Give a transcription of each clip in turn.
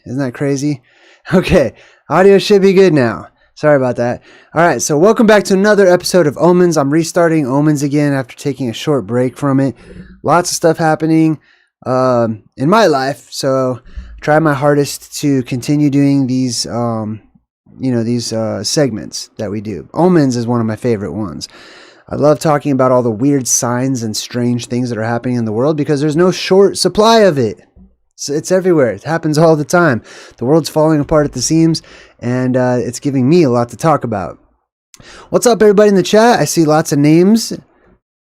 Isn't that crazy? Okay, audio should be good now. Sorry about that. All right, so welcome back to another episode of Omens. I'm restarting Omens again after taking a short break from it. Lots of stuff happening in my life, so try my hardest to continue doing these, segments that we do. Omens is one of my favorite ones. I love talking about all the weird signs and strange things that are happening in the world because there's no short supply of it. It's everywhere. It happens all the time. The world's falling apart at the seams, and it's giving me a lot to talk about. What's up, everybody in the chat? I see lots of names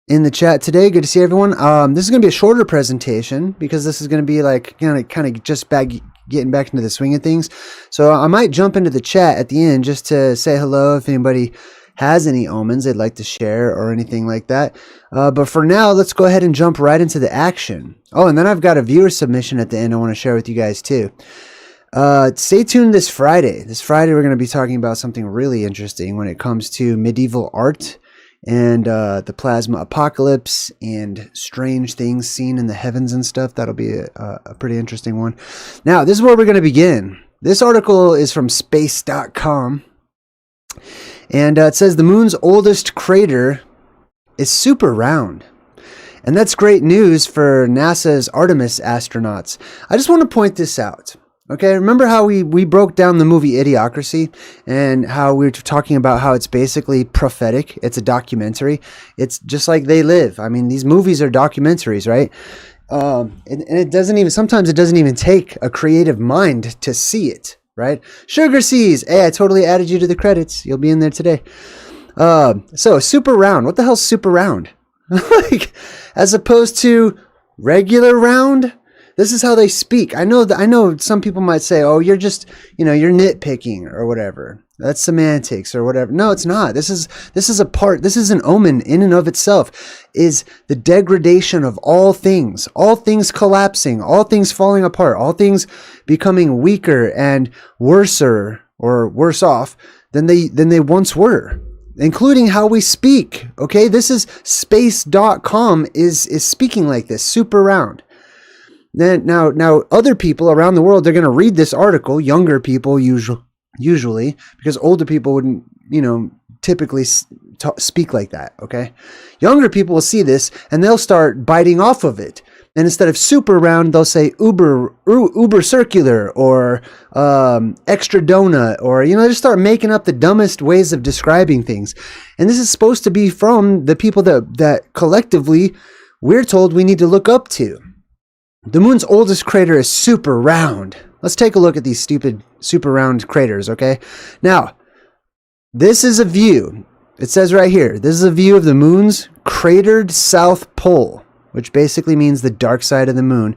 in the chat today. Good to see everyone. This is going to be a shorter presentation because this is going to be like kind of just getting back into the swing of things. So I might jump into the chat at the end just to say hello if anybody has any omens they'd like to share or anything like that. But for now, let's go ahead and jump right into the action. Oh, and then I've got a viewer submission at the end I want to share with you guys too. Stay tuned this Friday. This Friday, we're going to be talking about something really interesting when it comes to medieval art and the plasma apocalypse and strange things seen in the heavens and stuff. That'll be a pretty interesting one. Now, this is where we're going to begin. This article is from space.com. And it says the moon's oldest crater is super round. And that's great news for NASA's Artemis astronauts. I just want to point this out. Okay, remember how we broke down the movie Idiocracy and how we were talking about how it's basically prophetic. It's a documentary. It's just like They Live. I mean, these movies are documentaries, right? And it doesn't even, sometimes it doesn't even take a creative mind to see it. Right? Sugar Seas. Hey, I totally added you to the credits. You'll be in there today. So super round. What the hell's super round? Like, as opposed to regular round? This is how they speak. I know some people might say, oh, you're just, you're nitpicking or whatever. That's semantics or whatever. No, it's not. This is an omen in and of itself, is the degradation of all things collapsing, all things falling apart, all things becoming weaker and worser or worse off than they once were, including how we speak. Okay. This is space.com is speaking like this, super round. Then now other people around the world, they're going to read this article, younger people usually, because older people wouldn't, typically speak like that. Okay. Younger people will see this and they'll start biting off of it. And instead of super round, they'll say uber circular or extra donut, or, just start making up the dumbest ways of describing things. And this is supposed to be from the people that collectively we're told we need to look up to. The moon's oldest crater is super round. Let's take a look at these stupid super round craters, okay? Now, this is a view. It says right here, this is a view of the moon's cratered south pole, which basically means the dark side of the moon,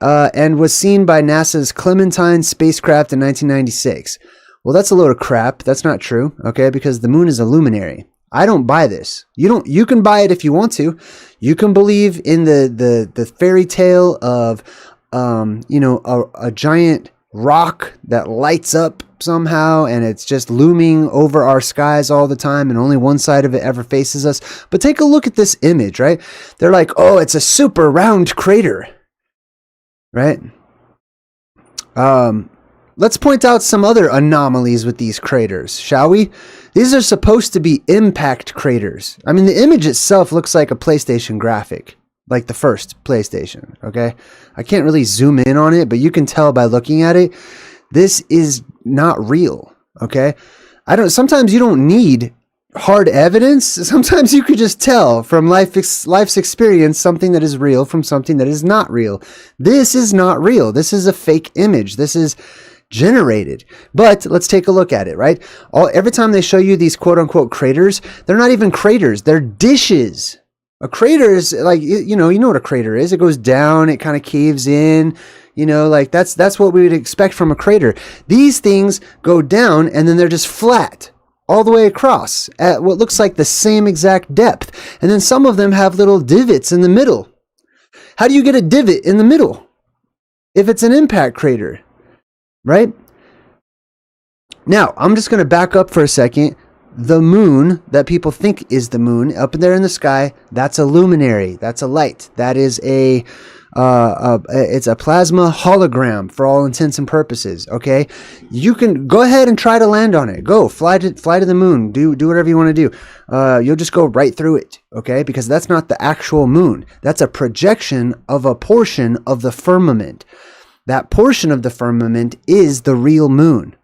and was seen by NASA's Clementine spacecraft in 1996. Well, that's a load of crap. That's not true, okay? Because the moon is a luminary. I don't buy this. You can buy it if you want to. You can believe in the fairy tale of a giant rock that lights up somehow and it's just looming over our skies all the time and only one side of it ever faces us. But take a look at this image, right? They're like, oh, it's a super round crater, right? Let's point out some other anomalies with these craters, shall we? These are supposed to be impact craters. I mean, the image itself looks like a PlayStation graphic, like the first PlayStation, okay? I can't really zoom in on it, but you can tell by looking at it, this is not real, okay? Sometimes you don't need hard evidence. Sometimes you could just tell from life's experience something that is real from something that is not real. This is not real. This is a fake image. This is generated. But let's take a look at it, right? Every time they show you these quote unquote craters, they're not even craters. They're dishes. A crater is like, you know what a crater is. It goes down, it kind of caves in, like that's what we would expect from a crater. These things go down and then they're just flat all the way across at what looks like the same exact depth. And then some of them have little divots in the middle. How do you get a divot in the middle if it's an impact crater, right? Now, I'm just going to back up for a second. The moon that people think is the moon up there in the sky, that's a luminary. That's a light. That is a It's a plasma hologram for all intents and purposes. Okay, you can go ahead and try to land on it. Go fly to the moon. Do whatever you want to do. You'll just go right through it. Okay, because that's not the actual moon. That's a projection of a portion of the firmament. That portion of the firmament is the real moon.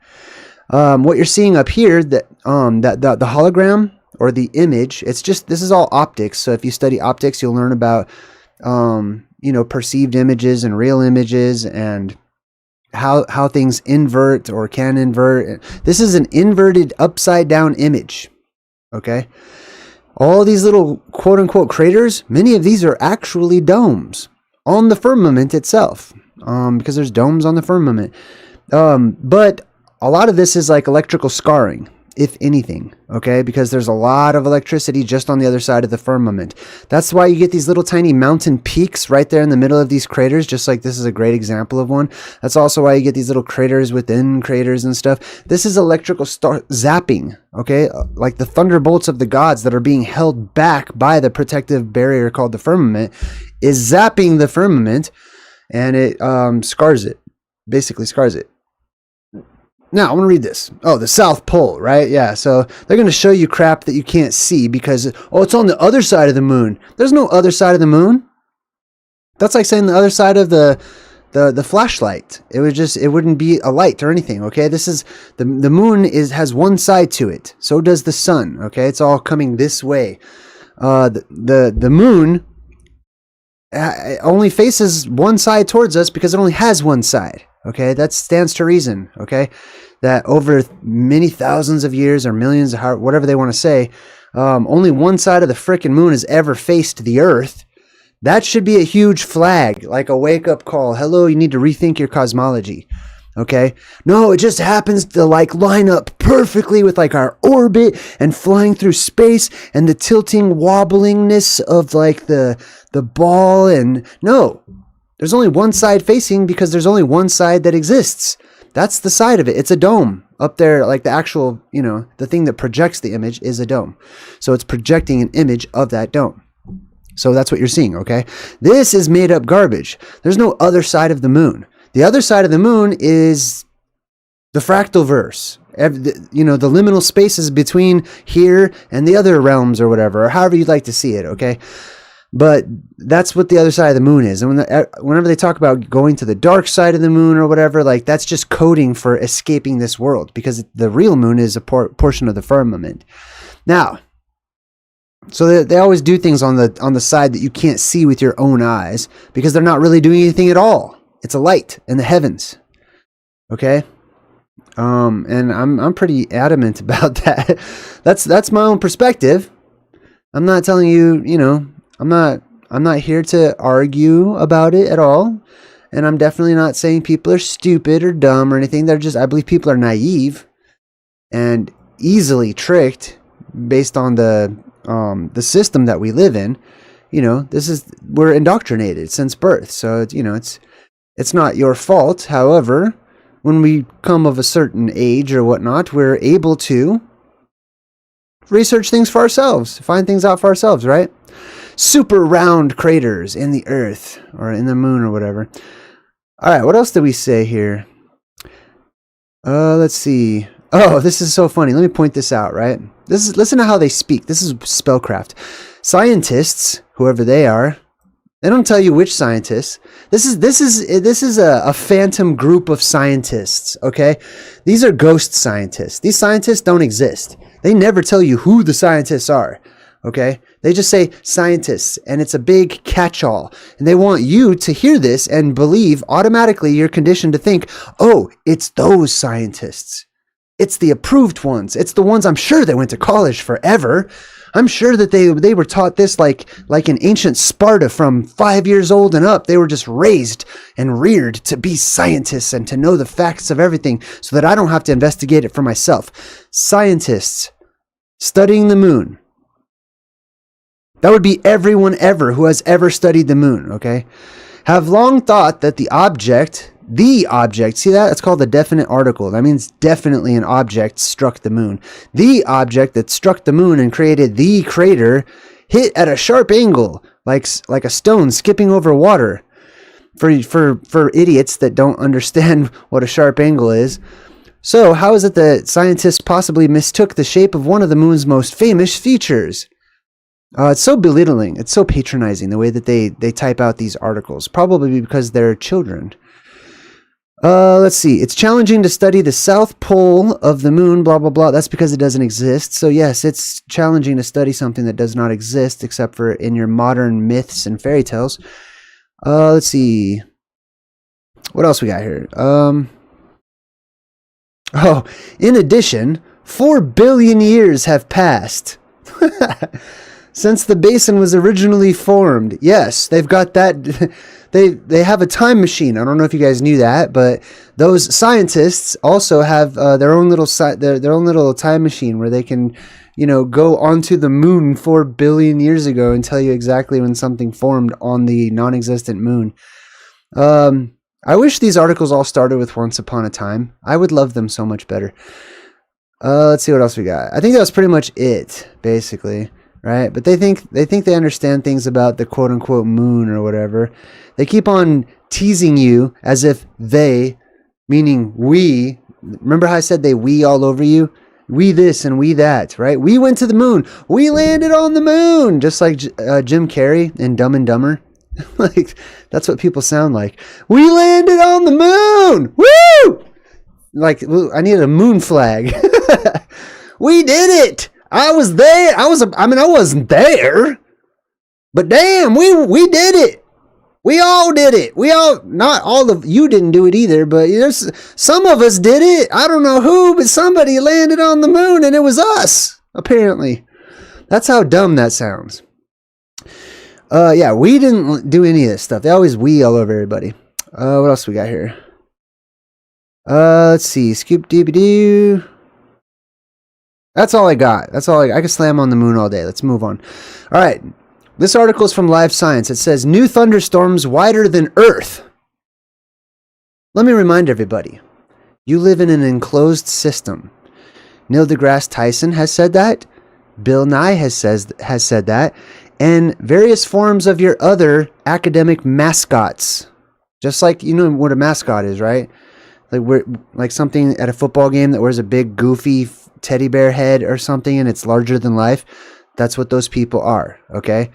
What you're seeing up here, the hologram or the image, it's just, this is all optics. So if you study optics, you'll learn about, perceived images and real images and how things invert or can invert. This is an inverted upside down image. Okay. All these little quote unquote craters, many of these are actually domes on the firmament itself. Because there's domes on the firmament. But a lot of this is like electrical scarring, if anything, okay? Because there's a lot of electricity just on the other side of the firmament. That's why you get these little tiny mountain peaks right there in the middle of these craters, just like this is a great example of one. That's also why you get these little craters within craters and stuff. This is electrical zapping, okay? Like the thunderbolts of the gods that are being held back by the protective barrier called the firmament is zapping the firmament, and it scars it, basically scars it. Now, I want to read this. Oh, the South Pole, right? Yeah, so they're going to show you crap that you can't see because, oh, it's on the other side of the moon. There's no other side of the moon. That's like saying the other side of the flashlight. It wouldn't be a light or anything, okay? This is, the moon has one side to it. So does the sun, okay? It's all coming this way. The moon only faces one side towards us because it only has one side. Okay, that stands to reason. Okay, that over many thousands of years or millions of whatever they want to say, only one side of the frickin' moon has ever faced the Earth. That should be a huge flag, like a wake-up call. Hello, you need to rethink your cosmology. Okay, no, it just happens to like line up perfectly with like our orbit and flying through space and the tilting wobblingness of like the ball. And no, there's only one side facing because there's only one side that exists. That's the side of it. It's a dome up there, like the actual, the thing that projects the image is a dome. So it's projecting an image of that dome. So that's what you're seeing, okay? This is made up garbage. There's no other side of the moon. The other side of the moon is the fractal verse. The liminal spaces between here and the other realms or whatever, or however you'd like to see it, okay? But that's what the other side of the moon is. And whenever they talk about going to the dark side of the moon or whatever, like that's just coding for escaping this world because the real moon is a portion of the firmament. Now, so they always do things on the side that you can't see with your own eyes because they're not really doing anything at all. It's a light in the heavens. Okay? And I'm pretty adamant about that. That's my own perspective. I'm not telling you, I'm not here to argue about it at all. And I'm definitely not saying people are stupid or dumb or anything. I believe people are naive and easily tricked based on the system that we live in. We're indoctrinated since birth. So, it's not your fault. However, when we come of a certain age or whatnot, we're able to research things for ourselves, find things out for ourselves, right? Super round craters in the earth or in the moon or whatever. All right, what else did we say here? Let's see. Oh, this is so funny. Let me point this out, right? Listen to how they speak. This is spellcraft. Scientists, whoever they are, they don't tell you which scientists. This is a phantom group of scientists, okay? These are ghost scientists. These scientists don't exist. They never tell you who the scientists are, okay? They just say scientists, and it's a big catch-all. And they want you to hear this and believe automatically you're conditioned to think, oh, it's those scientists. It's the approved ones. It's the ones I'm sure they went to college forever. I'm sure that they were taught this like in ancient Sparta from 5 years old and up. They were just raised and reared to be scientists and to know the facts of everything so that I don't have to investigate it for myself. Scientists studying the moon. That would be everyone ever who has ever studied the moon, okay? Have long thought that the object, see that? It's called a definite article. That means definitely an object struck the moon. The object that struck the moon and created the crater hit at a sharp angle, like a stone skipping over water. for idiots that don't understand what a sharp angle is. So how is it that scientists possibly mistook the shape of one of the moon's most famous features? It's so belittling. It's so patronizing the way that they type out these articles, probably because they're children. Let's see. It's challenging to study the south pole of the moon, blah, blah, blah. That's because it doesn't exist. So yes, it's challenging to study something that does not exist except for in your modern myths and fairy tales. Let's see. What else we got here? Oh, in addition, 4 billion years have passed since the basin was originally formed. Yes, they've got that. They have a time machine. I don't know if you guys knew that, but those scientists also have their own little time machine where they can, go onto the moon 4 billion years ago and tell you exactly when something formed on the non-existent moon. I wish these articles all started with once upon a time. I would love them so much better. Let's see what else we got. I think that was pretty much it, basically, right? But they think they understand things about the quote unquote moon or whatever. They keep on teasing you as if they, meaning we. Remember how I said we all over you? We this and we that, right? We went to the moon. We landed on the moon, just like Jim Carrey in Dumb and Dumber. Like, that's what people sound like. We landed on the moon! Woo! Like, I needed a moon flag. We did it! I was there. I wasn't there. But damn, we did it. We all did it. Not all of you didn't do it either, but there's some of us did it. I don't know who, but somebody landed on the moon and it was us, apparently. That's how dumb that sounds. Yeah, we didn't do any of this stuff. They always we all over everybody. What else we got here? Let's see. Scoop dooby doo. That's all I got. I could slam on the moon all day. Let's move on. All right. This article is from Live Science. It says, new thunderstorms wider than Earth. Let me remind everybody. You live in an enclosed system. Neil deGrasse Tyson has said that. Bill Nye has said that. And various forms of your other academic mascots. Just like, you know what a mascot is, right? Like something at a football game that wears a big goofy teddy bear head or something and it's larger than life. That's what those people are, okay?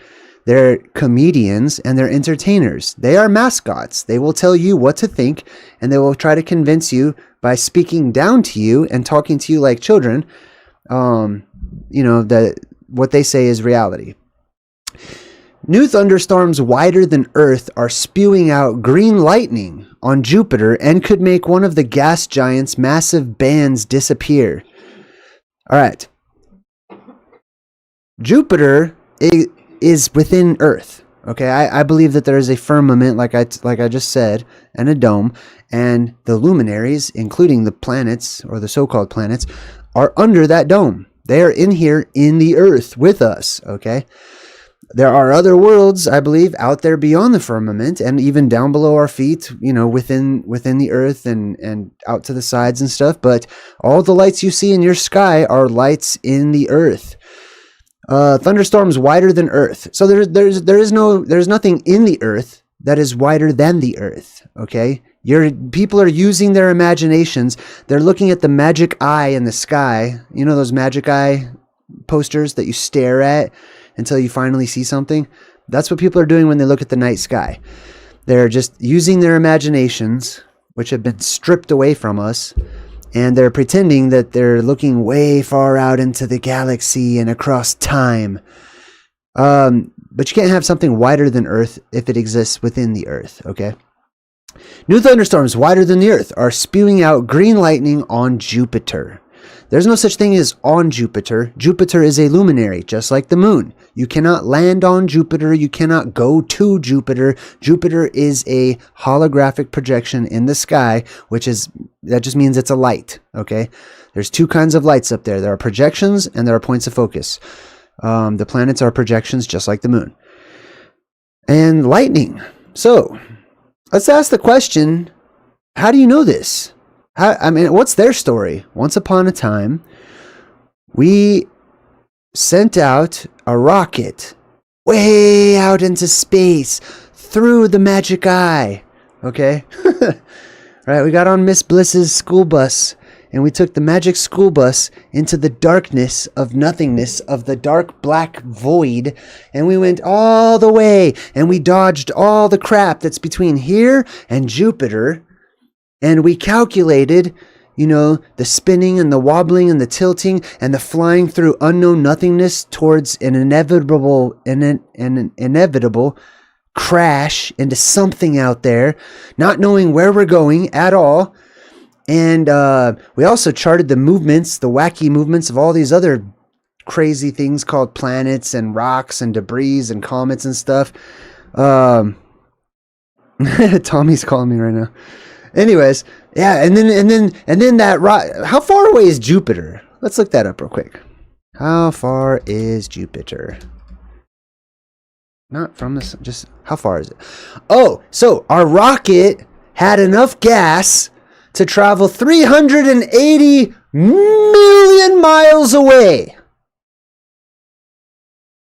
They're comedians and they're entertainers. They are mascots. They will tell you what to think and they will try to convince you by speaking down to you and talking to you like children, that what they say is reality. New thunderstorms wider than Earth are spewing out green lightning on Jupiter and could make one of the gas giant's massive bands disappear. All right. Jupiter is within Earth. Okay, I believe that there is a firmament, like I just said, and a dome, and the luminaries, including the planets or the so-called planets, are under that dome. They are in here in the Earth with us. Okay. There are other worlds, I believe, out there beyond the firmament and even down below our feet, within the earth and out to the sides and stuff. But all the lights you see in your sky are lights in the earth. Thunderstorms wider than Earth. So there's nothing in the earth that is wider than the earth. Okay. People are using their imaginations. They're looking at the magic eye in the sky. You know those magic eye posters that you stare at until you finally see something? That's what people are doing when they look at the night sky. They're just using their imaginations, which have been stripped away from us, and they're pretending that they're looking way far out into the galaxy and across time. But you can't have something wider than Earth if it exists within the Earth, okay? New thunderstorms wider than the Earth are spewing out green lightning on Jupiter. There's no such thing as on Jupiter. Jupiter is a luminary, just like the moon. You cannot land on Jupiter. You cannot go to Jupiter. Jupiter is a holographic projection in the sky, that just means it's a light, okay? There's two kinds of lights up there. There are projections and there are points of focus. The planets are projections, just like the moon. And lightning. So, let's ask the question, how do you know this? What's their story? Once upon a time, we sent out a rocket way out into space through the magic eye, Okay? Right, we got on Miss Bliss's school bus, and we took the magic school bus into the darkness of nothingness, of the dark black void, and we went all the way, and we dodged all the crap that's between here and Jupiter, and we calculated, you know, the spinning and the wobbling and the tilting and the flying through unknown nothingness towards an inevitable crash into something out there, not knowing where we're going at all. And we also charted the movements, the wacky movements of all these other crazy things called planets and rocks and debris and comets and stuff. Tommy's calling me right now. Anyways, yeah, and then that rock. How far away is Jupiter? Let's look that up real quick. How far is Jupiter? Not from the sun, just how far is it? Oh, so our rocket had enough gas to travel 380 million miles away.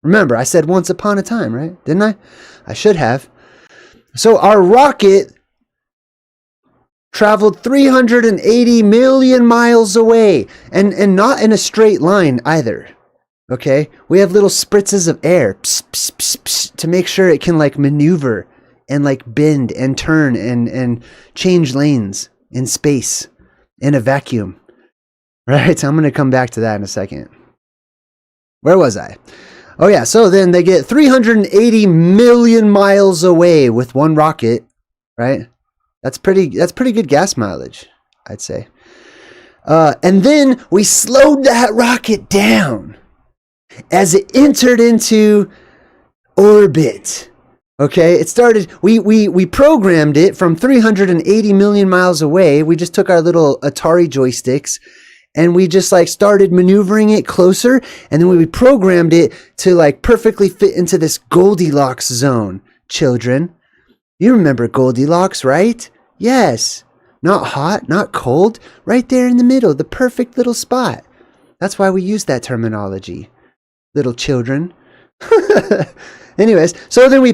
Remember, I said once upon a time, right? Didn't I? I should have. So our rocket traveled 380 million miles away, and not in a straight line either. Okay, we have little spritzes of air pss, pss, pss, pss, to make sure it can like maneuver and like bend and turn and change lanes in space in a vacuum. Right, so I'm going to come back to that in a second. Where was I? Oh yeah, so then they get 380 million miles away with one rocket, right? That's pretty good gas mileage, I'd say. And then we slowed that rocket down as it entered into orbit. Okay, it started, we programmed it from 380 million miles away. We just took our little Atari joysticks and we just like started maneuvering it closer, and then we programmed it to like perfectly fit into this Goldilocks zone. Children, you remember Goldilocks, right? Yes. Not hot, not cold, right there in the middle, the perfect little spot. That's why we use that terminology. Little children. Anyways, so then we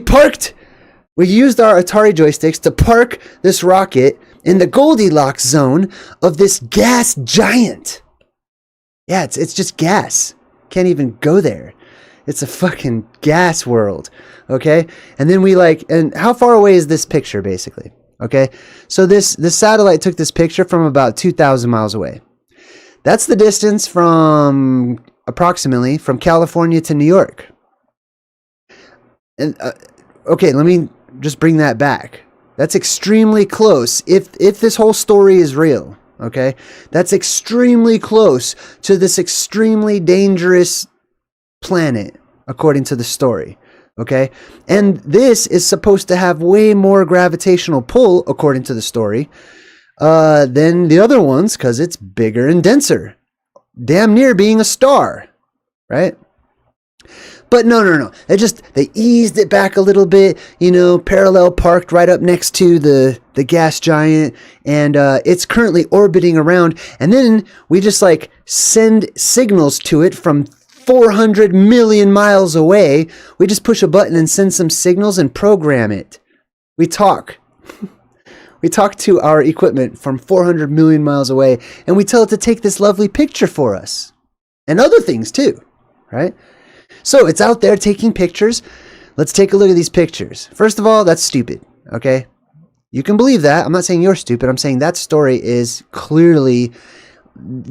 used our Atari joysticks to park this rocket in the Goldilocks zone of this gas giant. Yeah, it's just gas. Can't even go there. It's a fucking gas world. Okay? And then and how far away is this picture basically? Okay? So this satellite took this picture from about 2,000 miles away. That's the distance approximately from California to New York. And okay, let me just bring that back. That's extremely close. If this whole story is real, okay, that's extremely close to this extremely dangerous planet, according to the story. Okay, and this is supposed to have way more gravitational pull, according to the story, than the other ones, because it's bigger and denser, damn near being a star, right? But no. They eased it back a little bit, parallel parked right up next to the gas giant, and it's currently orbiting around. And then we just like send signals to it from 400 million miles away. We just push a button and send some signals and program it. We talk. We talk to our equipment from 400 million miles away, and we tell it to take this lovely picture for us. And other things too, right? So it's out there taking pictures. Let's take a look at these pictures. First of all, that's stupid, okay? You can believe that. I'm not saying you're stupid. I'm saying that story is clearly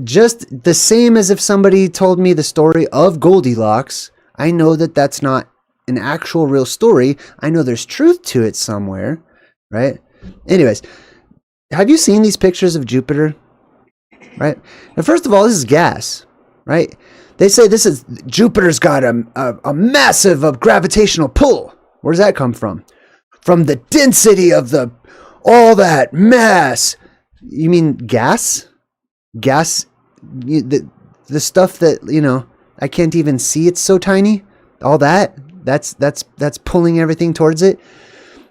just the same as if somebody told me the story of Goldilocks. I know that that's not an actual real story. I know there's truth to it somewhere, right? Anyways, have you seen these pictures of Jupiter? Right? Now, first of all, this is gas, right? They say Jupiter's got a massive gravitational pull. Where does that come from? From the density of all that mass. You mean gas? Gas, the stuff that, I can't even see. It's so tiny. All that's pulling everything towards it.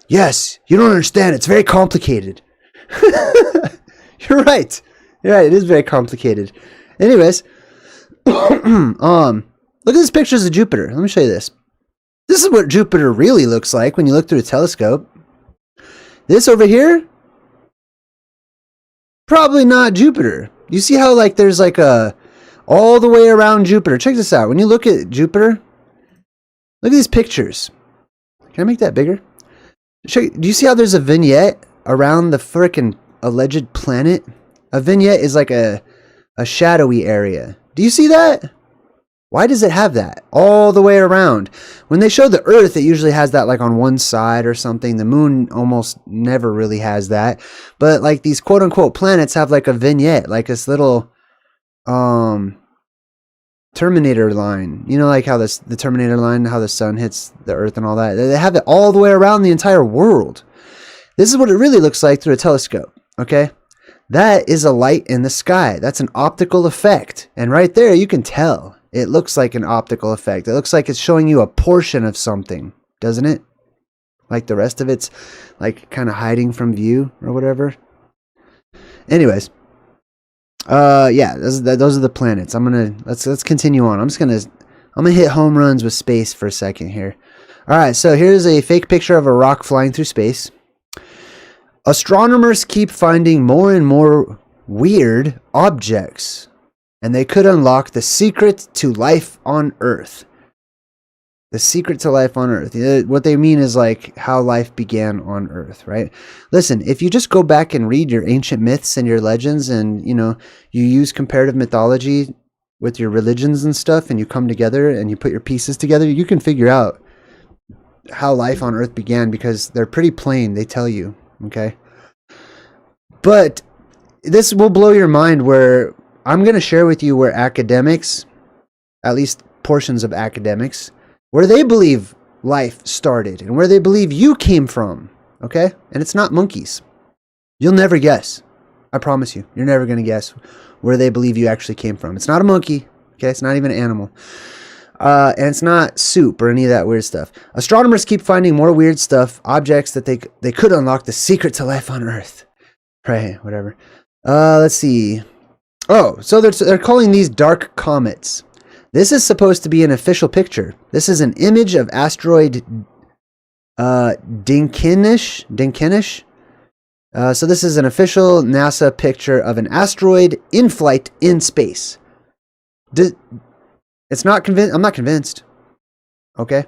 Yes, you don't understand. It's very complicated. You're right. Yeah, it is very complicated. Anyways, look at these pictures of Jupiter. Let me show you this. This is what Jupiter really looks like when you look through a telescope. This over here, probably not Jupiter. You see how like there's like a all the way around Jupiter. Check this out. When you look at Jupiter, look at these pictures. Can I make that bigger? Do you see how there's a vignette around the frickin' alleged planet? A vignette is like a shadowy area. Do you see that? Why does it have that all the way around? When they show the Earth, it usually has that like on one side or something. The moon almost never really has that. But like these quote unquote planets have like a vignette, like this little Terminator line. You know, like how the Terminator line, how the sun hits the Earth and all that. They have it all the way around the entire world. This is what it really looks like through a telescope, okay? That is a light in the sky. That's an optical effect. And right there, you can tell. It looks like an optical effect. It looks like it's showing you a portion of something, doesn't it? Like the rest of it's like kind of hiding from view or whatever. Anyways, yeah, those are the planets. Let's continue on. I'm gonna hit home runs with space for a second here. All right, so here's a fake picture of a rock flying through space. Astronomers keep finding more and more weird objects, and they could unlock the secret to life on Earth. The secret to life on Earth. What they mean is like how life began on Earth, right? Listen, if you just go back and read your ancient myths and your legends, and you use comparative mythology with your religions and stuff, and you come together and you put your pieces together, you can figure out how life on Earth began, because they're pretty plain. They tell you, okay? But this will blow your mind, where I'm going to share with you where academics, at least portions of academics, where they believe life started and where they believe you came from, okay? And it's not monkeys. You'll never guess. I promise you. You're never going to guess where they believe you actually came from. It's not a monkey, okay? It's not even an animal. And it's not soup or any of that weird stuff. Astronomers keep finding more weird stuff, objects that they could unlock the secret to life on Earth. Right, whatever. Let's see. Oh, so they're calling these dark comets. This is supposed to be an official picture. This is an image of asteroid Dinkinish. So this is an official NASA picture of an asteroid in flight in space. It's not convinced. I'm not convinced. Okay,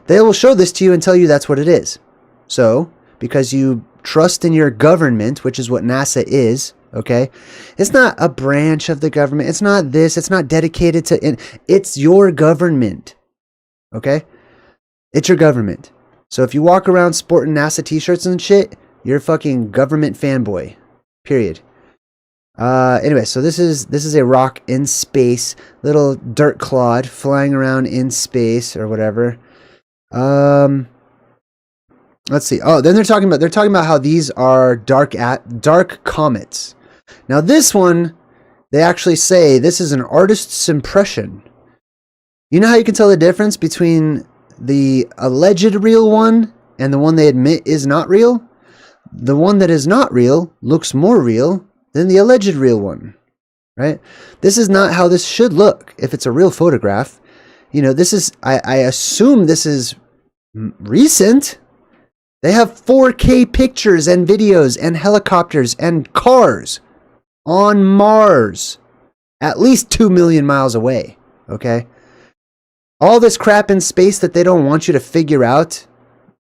they will show this to you and tell you that's what it is. So because you trust in your government, which is what NASA is. Okay, it's not a branch of the government. It's not this. It's not dedicated to. It's your government. Okay, it's your government. So if you walk around sporting NASA T-shirts and shit, you're a fucking government fanboy. Period. Anyway, so this is a rock in space, little dirt clod flying around in space or whatever. Let's see. Oh, then they're talking about how these are dark comets. Now this one, they actually say this is an artist's impression. You know how you can tell the difference between the alleged real one and the one they admit is not real? The one that is not real looks more real than the alleged real one, right? This is not how this should look if it's a real photograph. This is, I assume this is recent. They have 4K pictures and videos and helicopters and cars on Mars, at least 2 million miles away, okay? All this crap in space that they don't want you to figure out,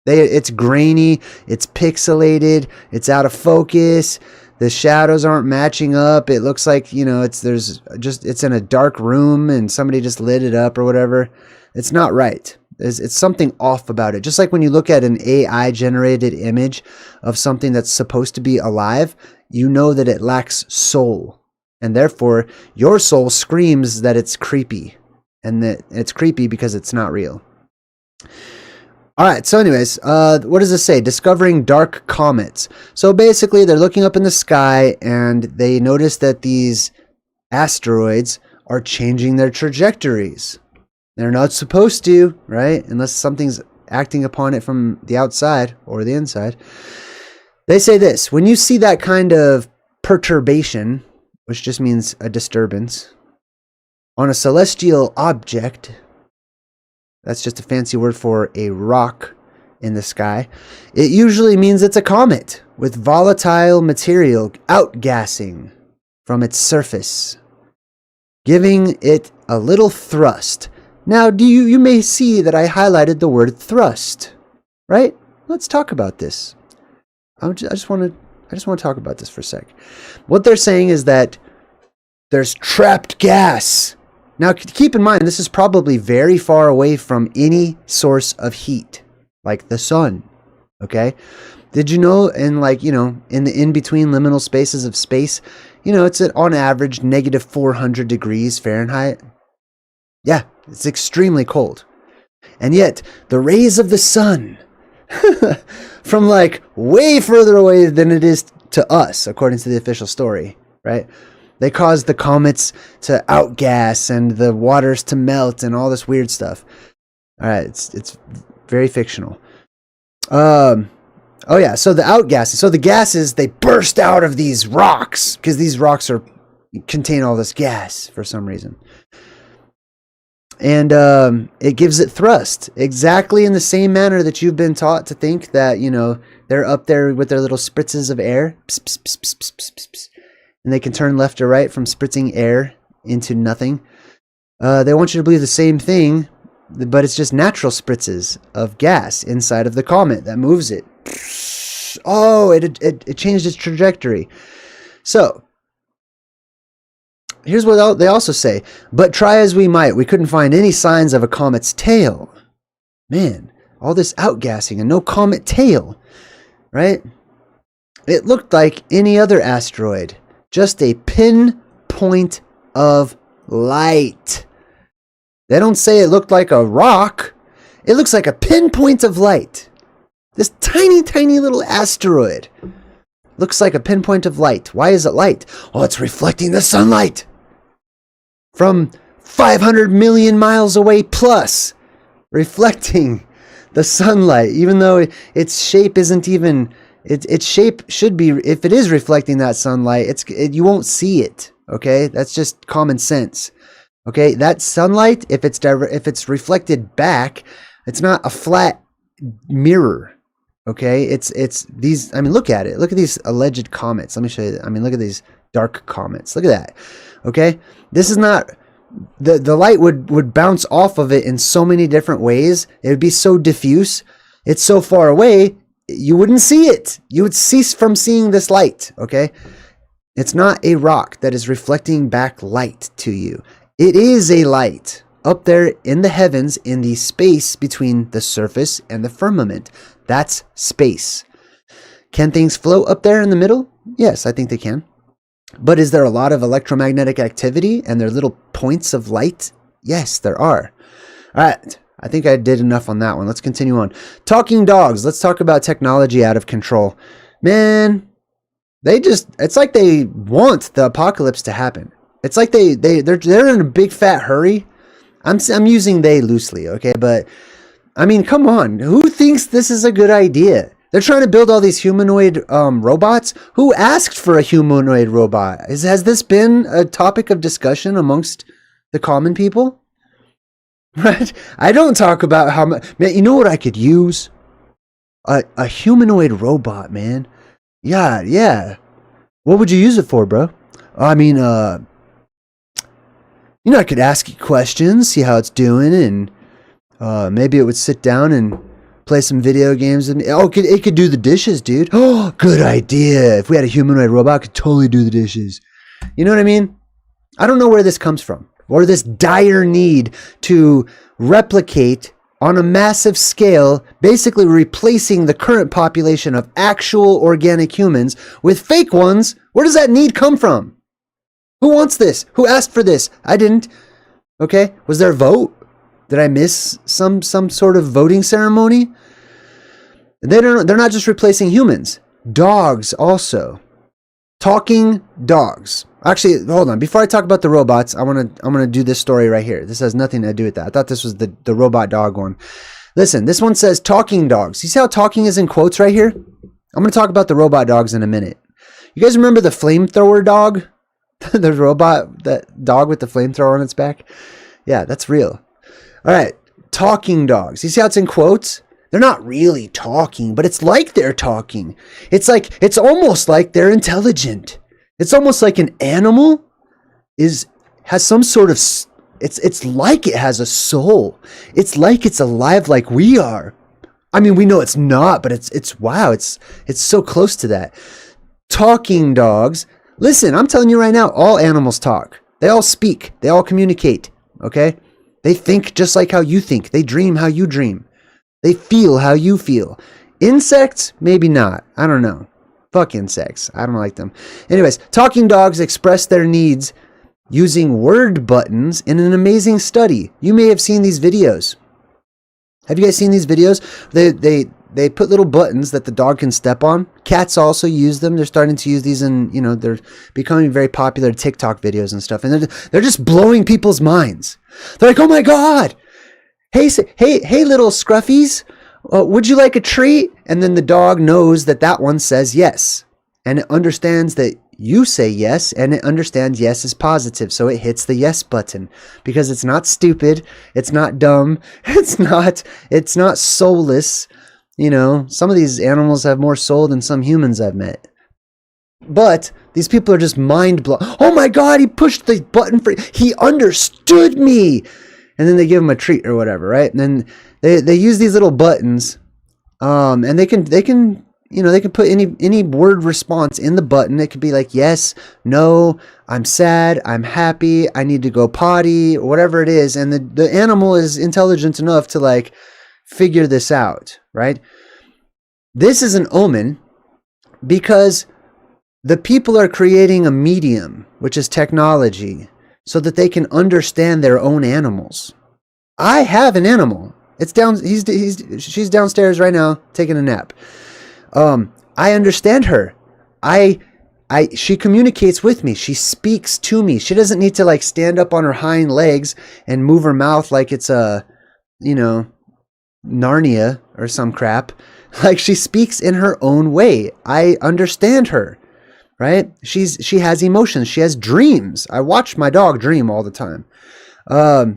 it's grainy, it's pixelated, it's out of focus, the shadows aren't matching up, it looks like, it's in a dark room and somebody just lit it up or whatever. It's not right. It's something off about it. Just like when you look at an AI generated image of something that's supposed to be alive, you know that it lacks soul. And therefore, your soul screams that it's creepy. And that it's creepy because it's not real. Alright, so anyways, what does this say? Discovering dark comets. So basically, they're looking up in the sky and they notice that these asteroids are changing their trajectories. They're not supposed to, right? Unless something's acting upon it from the outside or the inside. They say this: when you see that kind of perturbation, which just means a disturbance, on a celestial object, that's just a fancy word for a rock in the sky, it usually means it's a comet with volatile material outgassing from its surface, giving it a little thrust. Now, you may see that I highlighted the word thrust, right? Let's talk about this. I just want to talk about this for a sec. What they're saying is that there's trapped gas. Now, keep in mind, this is probably very far away from any source of heat, like the sun, okay? Did you know in in the in-between liminal spaces of space, it's at, on average, negative 400 degrees Fahrenheit? Yeah, it's extremely cold. And yet, the rays of the sun, from like way further away than it is to us, according to the official story, right? They cause the comets to outgas and the waters to melt and all this weird stuff. All right, it's very fictional. Oh yeah, so the outgassing. So the gases, they burst out of these rocks because these rocks contain all this gas for some reason. And it gives it thrust, exactly in the same manner that you've been taught to think that, they're up there with their little spritzes of air. Pss, pss, pss, pss, pss, pss, pss. And they can turn left or right from spritzing air into nothing. They want you to believe the same thing, but it's just natural spritzes of gas inside of the comet that moves it. Oh, it changed its trajectory. So, here's what they also say. But try as we might, we couldn't find any signs of a comet's tail. Man, all this outgassing and no comet tail, right? It looked like any other asteroid. Just a pinpoint of light. They don't say it looked like a rock. It looks like a pinpoint of light. This tiny, tiny little asteroid looks like a pinpoint of light. Why is it light? Oh, it's reflecting the sunlight from 500 million miles away plus, reflecting the sunlight, even though its shape isn't even... Its shape should be, if it is reflecting that sunlight, you won't see it, okay? That's just common sense, okay? That sunlight, if it's reflected back, it's not a flat mirror, okay? It's these, look at it. Look at these alleged comets. Let me show you. Look at these dark comets. Look at that, okay? This is not, the light would bounce off of it in so many different ways. It would be so diffuse. It's so far away, you wouldn't see it. You would cease from seeing this light, okay? It's not a rock that is reflecting back light to you. It is a light up there in the heavens, in the space between the surface and the firmament. That's space. Can things float up there in the middle? Yes, I think they can. But is there a lot of electromagnetic activity and there are little points of light? Yes, there are. All right. I think I did enough on that one. Let's continue on. Talking dogs. Let's talk about technology out of control. Man, it's like they want the apocalypse to happen. It's like they're in a big fat hurry. I'm using they loosely, okay? But come on. Who thinks this is a good idea? They're trying to build all these humanoid robots. Who asked for a humanoid robot? Has this been a topic of discussion amongst the common people? Right? I don't talk about how much... Man, you know what I could use? A humanoid robot, man. Yeah. What would you use it for, bro? I could ask it questions, see how it's doing, and maybe it would sit down and play some video games with me. Oh, it could do the dishes, dude. Oh, good idea. If we had a humanoid robot, it could totally do the dishes. You know what I mean? I don't know where this comes from. Or this dire need to replicate on a massive scale, basically replacing the current population of actual organic humans with fake ones. Where does that need come from? Who wants this? Who asked for this? I didn't. Okay, was there a vote? Did I miss some sort of voting ceremony? They're not just replacing humans. Dogs also. Talking dogs. Actually, hold on. Before I talk about the robots, I'm gonna do this story right here. This has nothing to do with that. I thought this was the robot dog one. Listen, this one says talking dogs. You see how talking is in quotes right here? I'm gonna talk about the robot dogs in a minute. You guys remember the flamethrower dog? The robot, that dog with the flamethrower on its back? Yeah, that's real. All right, talking dogs. You see how it's in quotes? They're not really talking, but it's like they're talking. It's almost like they're intelligent. It's almost like an animal has some sort of, it's like it has a soul. It's like it's alive like we are. I mean, we know it's not, but it's wow, it's so close to that. Talking dogs. Listen, I'm telling you right now, all animals talk. They all speak. They all communicate, okay? They think just like how you think. They dream how you dream. They feel how you feel. Insects, maybe not. I don't know. Fuck insects. I don't like them. Anyways, talking dogs express their needs using word buttons in an amazing study. You may have seen these videos. Have you guys seen these videos? They put little buttons that the dog can step on. Cats also use them. They're starting to use these in, they're becoming very popular TikTok videos and stuff. And they're just blowing people's minds. They're like, oh my God. Hey, little scruffies, would you like a treat? And then the dog knows that one says yes. And it understands that you say yes, and it understands yes is positive. So it hits the yes button because it's not stupid. It's not dumb. It's not soulless. Some of these animals have more soul than some humans I've met. But these people are just mind blown. Oh my God, he pushed the button he understood me. And then they give him a treat or whatever, right? And then they use these little buttons, and they can put any word response in the button. It could be like yes, no, I'm sad, I'm happy, I need to go potty, or whatever it is. And the animal is intelligent enough to like figure this out, right? This is an omen because the people are creating a medium, which is technology, so that they can understand their own animals. I have an animal. It's down. She's downstairs right now taking a nap. I understand her. She communicates with me. She speaks to me. She doesn't need to like stand up on her hind legs and move her mouth like it's Narnia or some crap. Like she speaks in her own way. I understand her. Right? She has emotions. She has dreams. I watch my dog dream all the time.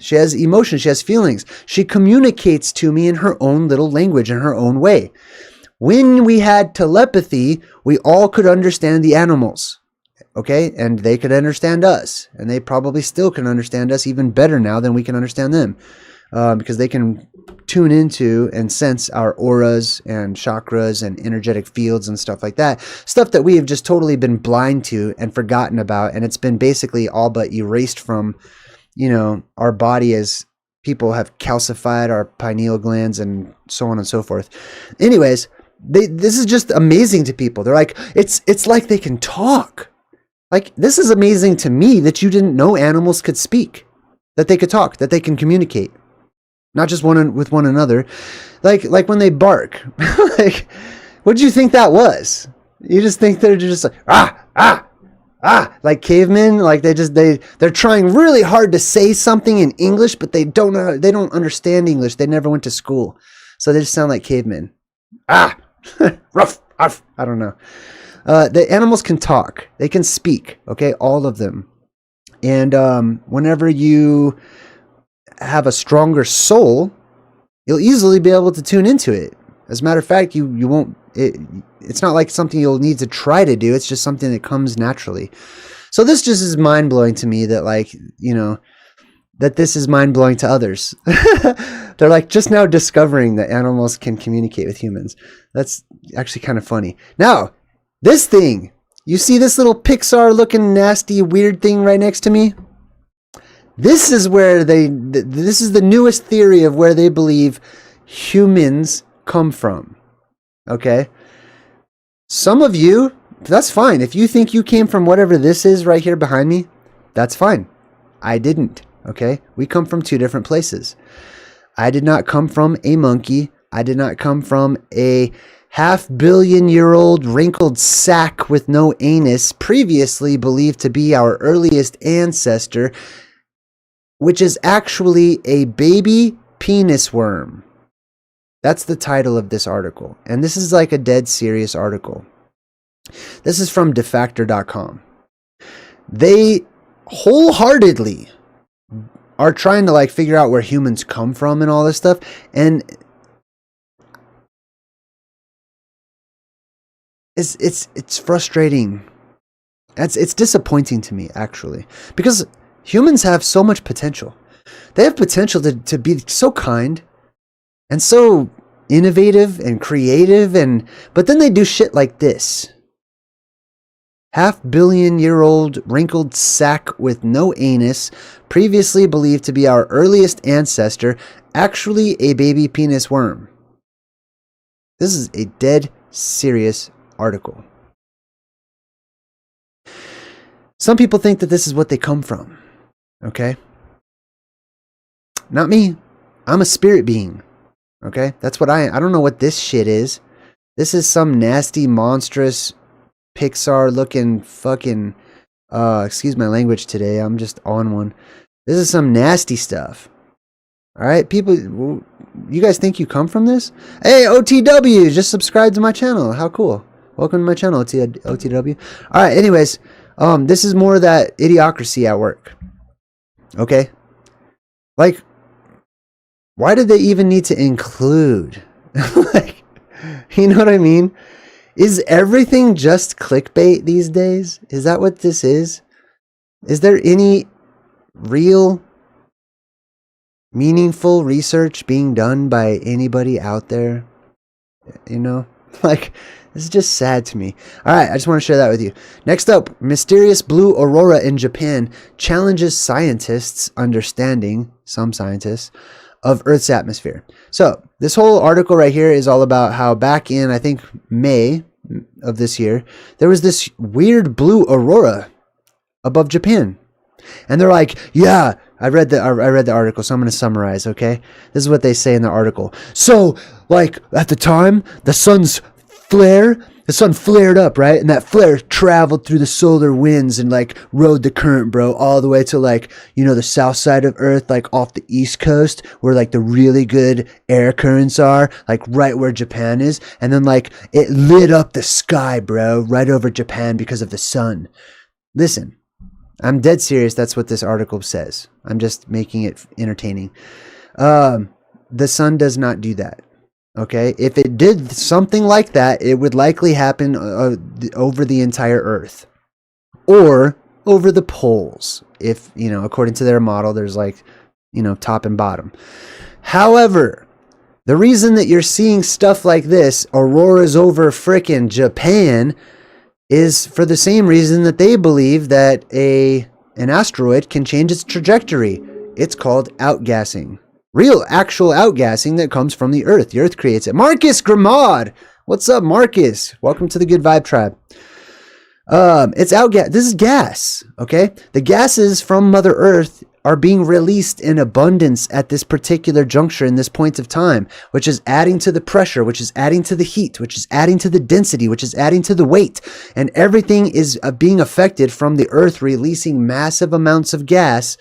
She has emotions. She has feelings. She communicates to me in her own little language, in her own way. When we had telepathy, we all could understand the animals. Okay? And they could understand us. And they probably still can understand us even better now than we can understand them. Because they can tune into and sense our auras and chakras and energetic fields and stuff like that. Stuff that we have just totally been blind to and forgotten about. And it's been basically all but erased from, our body as people have calcified our pineal glands and so on and so forth. Anyways, this is just amazing to people. They're like, it's like they can talk. Like, this is amazing to me that you didn't know animals could speak, that they could talk, that they can communicate. Not just with one another. Like when they bark. Like, what do you think that was? You just think they're just like, like cavemen. Like they're trying really hard to say something in English, but they don't understand English. They never went to school. So they just sound like cavemen. Ruff, ruff. I don't know. The animals can talk. They can speak. Okay, all of them. And whenever you have a stronger soul, you'll easily be able to tune into it. As a matter of fact, you won't. It's not like something you'll need to try to do. It's just something that comes naturally. So this just is mind blowing to me that that this is mind blowing to others. They're like just now discovering that animals can communicate with humans. That's actually kind of funny. Now, this thing, you see this little Pixar looking nasty weird thing right next to me? This is where this is the newest theory of where they believe humans come from. Okay? Some of you, that's fine. If you think you came from whatever this is right here behind me, that's fine. I didn't. Okay? We come from two different places. I did not come from a monkey. I did not come from a 500 million year old wrinkled sack with no anus, previously believed to be our earliest ancestor, which is actually a baby penis worm. That's the title of this article. And this is like a dead serious article. This is from defactor.com. They wholeheartedly are trying to figure out where humans come from and all this stuff. And it's frustrating. It's disappointing to me, actually, because humans have so much potential. They have potential to be so kind and so innovative and creative, but then they do shit like this. Half-billion-year-old wrinkled sack with no anus, previously believed to be our earliest ancestor, actually a baby penis worm. This is a dead serious article. Some people think that this is what they come from. Okay? Not me. I'm a spirit being. Okay? That's what I don't know what this shit is. This is some nasty, monstrous, Pixar-looking fucking... excuse my language today. I'm just on one. This is some nasty stuff. Alright? People... You guys think you come from this? Hey, OTW! Just subscribe to my channel. How cool. Welcome to my channel, OTW. Alright, anyways... this is more of that idiocracy at work. Okay? Like, why did they even need to include? Like, you know what I mean? Is everything just clickbait these days? Is that what this is? Is there any real, meaningful research being done by anybody out there? You know? Like... This is just sad to me. Alright, I just want to share that with you. Next up, mysterious blue aurora in Japan challenges scientists' understanding, some scientists, of Earth's atmosphere. So, this whole article right here is all about how back in, I think, May of this year, there was this weird blue aurora above Japan. And they're like, yeah, I read the article, so I'm going to summarize, okay? This is what they say in the article. So, like, at the time, the sun flared up, right? And that flare traveled through the solar winds and like rode the current, bro, all the way to like, you know, the south side of Earth, like off the east coast where like the really good air currents are, like right where Japan is. And then like it lit up the sky, bro, right over Japan because of the sun. Listen, I'm dead serious. That's what this article says. I'm just making it entertaining. The sun does not do that. Okay, if it did something like that, it would likely happen over the entire Earth or over the poles. If, you know, according to their model, there's like, you know, top and bottom. However, the reason that you're seeing stuff like this, auroras over frickin' Japan, is for the same reason that they believe that an asteroid can change its trajectory. It's called outgassing. Real, actual outgassing that comes from the Earth. The Earth creates it. Marcus Grimad! What's up, Marcus? Welcome to the Good Vibe Tribe. It's outgas. This is gas, okay? The gases from Mother Earth are being released in abundance at this particular juncture in this point of time, which is adding to the pressure, which is adding to the heat, which is adding to the density, which is adding to the weight. And everything is being affected from the Earth releasing massive amounts of gas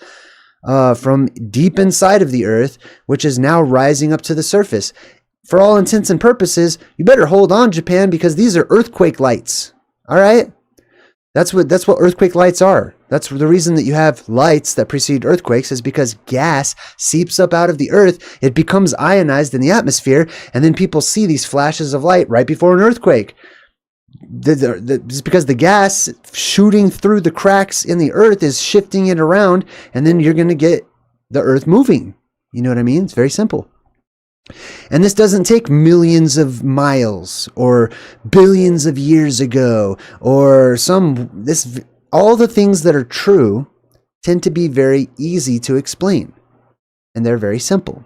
from deep inside of the Earth, which is now rising up to the surface. For all intents and purposes, you better hold on, Japan, because these are earthquake lights. All right? That's what earthquake lights are. That's the reason that you have lights that precede earthquakes, is because gas seeps up out of the Earth. It becomes ionized in the atmosphere, and then people see these flashes of light right before an earthquake. It's because the gas shooting through the cracks in the Earth is shifting it around, and then you're going to get the Earth moving. You know what I mean? It's very simple. And this doesn't take millions of miles or billions of years ago or all the things that are true tend to be very easy to explain, and they're very simple.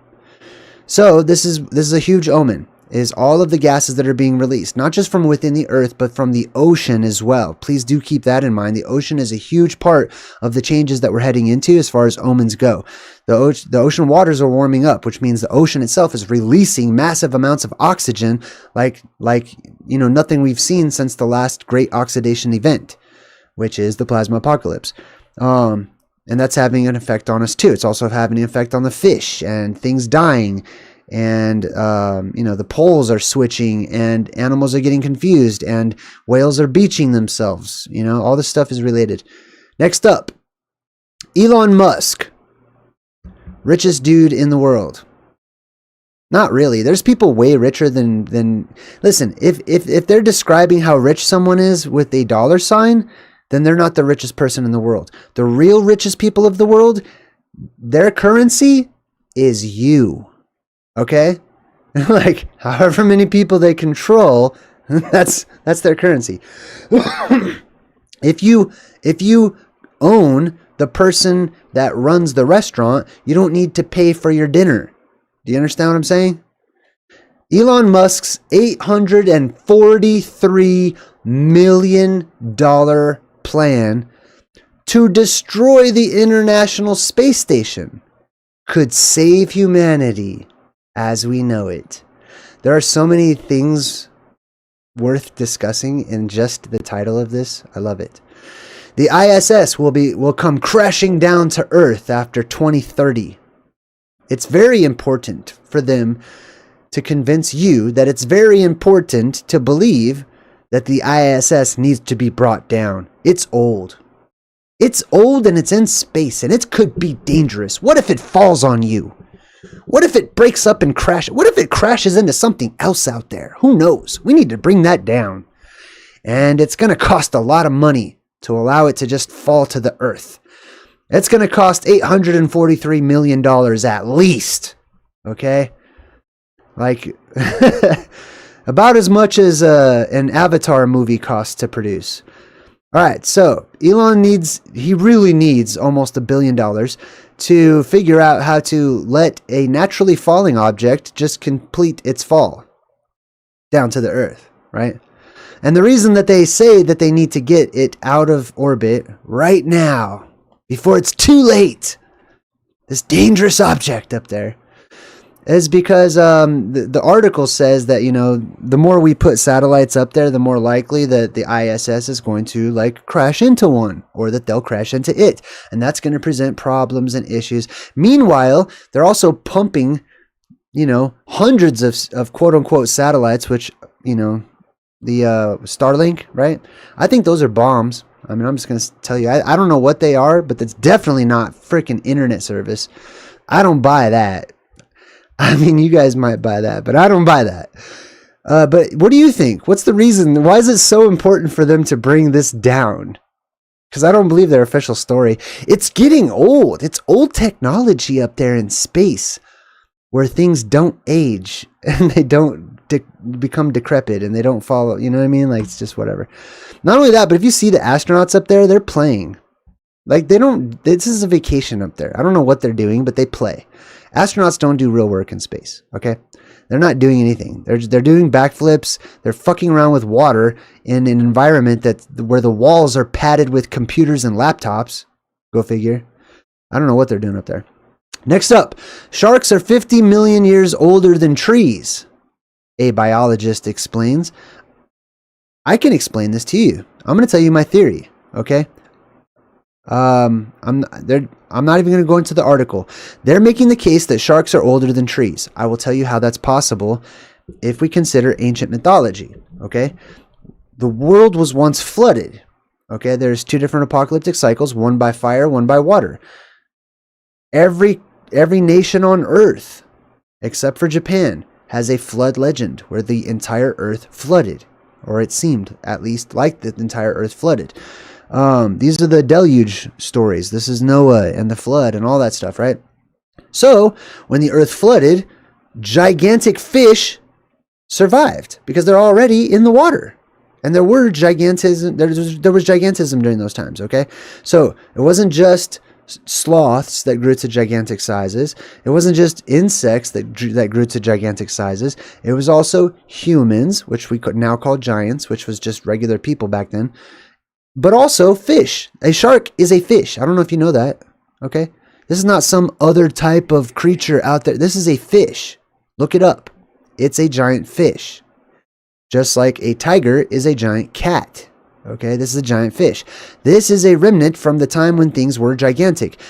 So this is a huge omen, is all of the gases that are being released, not just from within the Earth, but from the ocean as well. Please do keep that in mind. The ocean is a huge part of the changes that we're heading into as far as omens go. The ocean waters are warming up, which means the ocean itself is releasing massive amounts of oxygen, like you know, nothing we've seen since the last great oxidation event, which is the plasma apocalypse. And that's having an effect on us too. It's also having an effect on the fish and things dying. And, you know, the poles are switching and animals are getting confused and whales are beaching themselves. You know, all this stuff is related. Next up, Elon Musk, richest dude in the world. Not really. There's people way richer than listen, if they're describing how rich someone is with a dollar sign, then they're not the richest person in the world. The real richest people of the world, their currency is you. Okay? Like however many people they control, that's their currency. If you own the person that runs the restaurant, you don't need to pay for your dinner. Do you understand what I'm saying? Elon Musk's $843 million plan to destroy the International Space Station could save humanity as we know it. There are so many things worth discussing in just the title of this. I love it. The ISS will come crashing down to Earth after 2030. It's very important for them to convince you that it's very important to believe that the ISS needs to be brought down. It's old. It's old and it's in space and it could be dangerous. What if it falls on you? What if it breaks up and crashes? What if it crashes into something else out there? Who knows? We need to bring that down. And it's going to cost a lot of money to allow it to just fall to the Earth. It's going to cost $843 million at least. Okay? Like, about as much as an Avatar movie costs to produce. All right, so Elon really needs almost $1 billion to figure out how to let a naturally falling object just complete its fall down to the Earth, right? And the reason that they say that they need to get it out of orbit right now, before it's too late, this dangerous object up there, is because the article says that, the more we put satellites up there, the more likely that the ISS is going to crash into one, or that they'll crash into it. And that's going to present problems and issues. Meanwhile, they're also pumping, hundreds of quote unquote satellites, which, the Starlink, right? I think those are bombs. I mean, I'm just going to tell you, I don't know what they are, but that's definitely not freaking internet service. I don't buy that. I mean, you guys might buy that, but I don't buy that. But what do you think? What's the reason? Why is it so important for them to bring this down? Because I don't believe their official story. It's getting old. It's old technology up there in space where things don't age and they don't become decrepit and they don't follow. You know what I mean? Like, it's just whatever. Not only that, but if you see the astronauts up there, they're playing. This is a vacation up there. I don't know what they're doing, but they play. Astronauts don't do real work in space, okay? They're not doing anything. They're doing backflips. They're fucking around with water in an environment where the walls are padded with computers and laptops. Go figure. I don't know what they're doing up there. Next up, sharks are 50 million years older than trees, a biologist explains. I can explain this to you. I'm going to tell you my theory, okay? I'm not even going to go into the article. They're making the case that sharks are older than trees. I will tell you how that's possible if we consider ancient mythology, okay? The world was once flooded, okay? There's two different apocalyptic cycles, one by fire, one by water. Every nation on earth, except for Japan, has a flood legend where the entire earth flooded, or it seemed at least like the entire earth flooded. These are the deluge stories. This is Noah and the flood and all that stuff, right? So when the earth flooded, gigantic fish survived because they're already in the water. And there was gigantism during those times, okay? So it wasn't just sloths that grew to gigantic sizes. It wasn't just insects that grew to gigantic sizes. It was also humans, which we could now call giants, which was just regular people back then. But also fish. A shark is a fish. I don't know if you know that. Okay? This is not some other type of creature out there. This is a fish. Look it up. It's a giant fish. Just like a tiger is a giant cat. Okay? This is a giant fish. This is a remnant from the time when things were gigantic.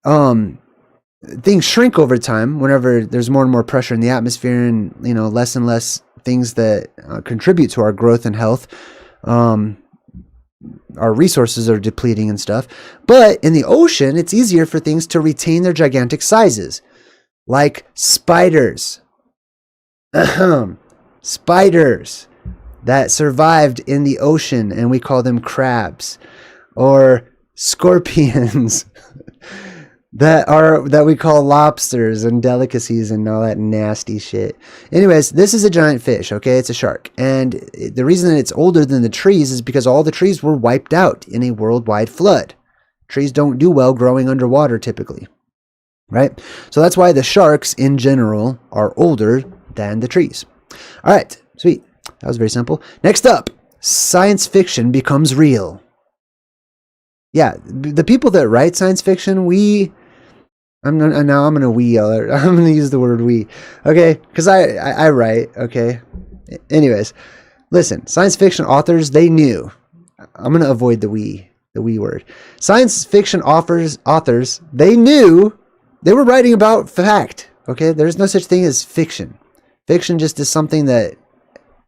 Things shrink over time whenever there's more and more pressure in the atmosphere and, less and less things that contribute to our growth and health. Our resources are depleting and stuff. But in the ocean, it's easier for things to retain their gigantic sizes. Like spiders. Spiders that survived in the ocean, and we call them crabs, or scorpions that we call lobsters and delicacies and all that nasty shit. Anyways, this is a giant fish, okay? It's a shark. And the reason that it's older than the trees is because all the trees were wiped out in a worldwide flood. Trees don't do well growing underwater typically, right? So that's why the sharks in general are older than the trees. All right, sweet. That was very simple. Next up, science fiction becomes real. Yeah, the people that write science fiction, I'm going to use the word we, okay? Because I write, okay? Anyways, listen, science fiction authors, they knew. I'm going to avoid the we word. Science fiction authors, they knew they were writing about fact, okay? There's no such thing as fiction. Fiction just is something that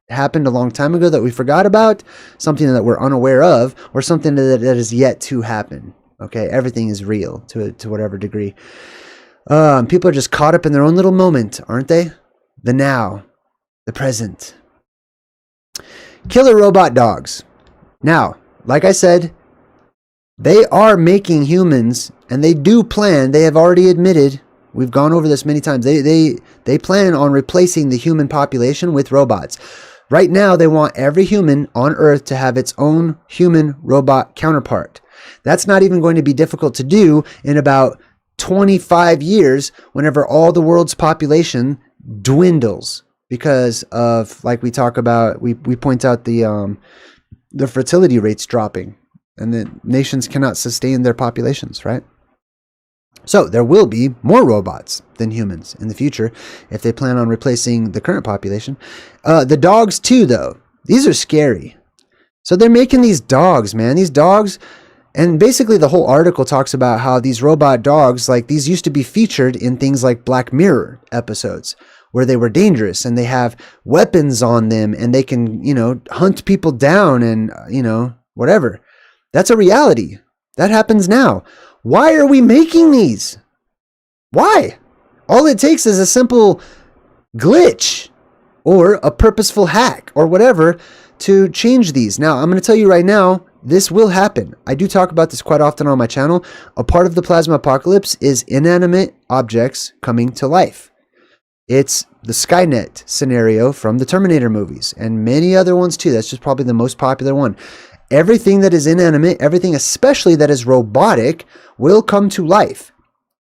happened a long time ago that we forgot about, something that we're unaware of, or something that is yet to happen. Okay, everything is real to whatever degree. People are just caught up in their own little moment, aren't they? The now, the present. Killer robot dogs. Now, like I said, they are making humans, and they do plan. They have already admitted. We've gone over this many times. They plan on replacing the human population with robots. Right now, they want every human on Earth to have its own human-robot counterpart. That's not even going to be difficult to do in about 25 years whenever all the world's population dwindles because of, like we talk about, we point out the fertility rates dropping and the nations cannot sustain their populations, right? So there will be more robots than humans in the future if they plan on replacing the current population. The dogs too, though. These are scary. So they're making these dogs, man. These dogs, and basically the whole article talks about how these robot dogs, like these used to be featured in things like Black Mirror episodes where they were dangerous and they have weapons on them and they can, hunt people down and, whatever. That's a reality. That happens now. Why are we making these? Why? All it takes is a simple glitch or a purposeful hack or whatever to change these. Now, I'm going to tell you right now, this will happen. I do talk about this quite often on my channel. A part of the plasma apocalypse is inanimate objects coming to life. It's the Skynet scenario from the Terminator movies and many other ones too. That's just probably the most popular one. Everything that is inanimate, everything especially that is robotic, will come to life.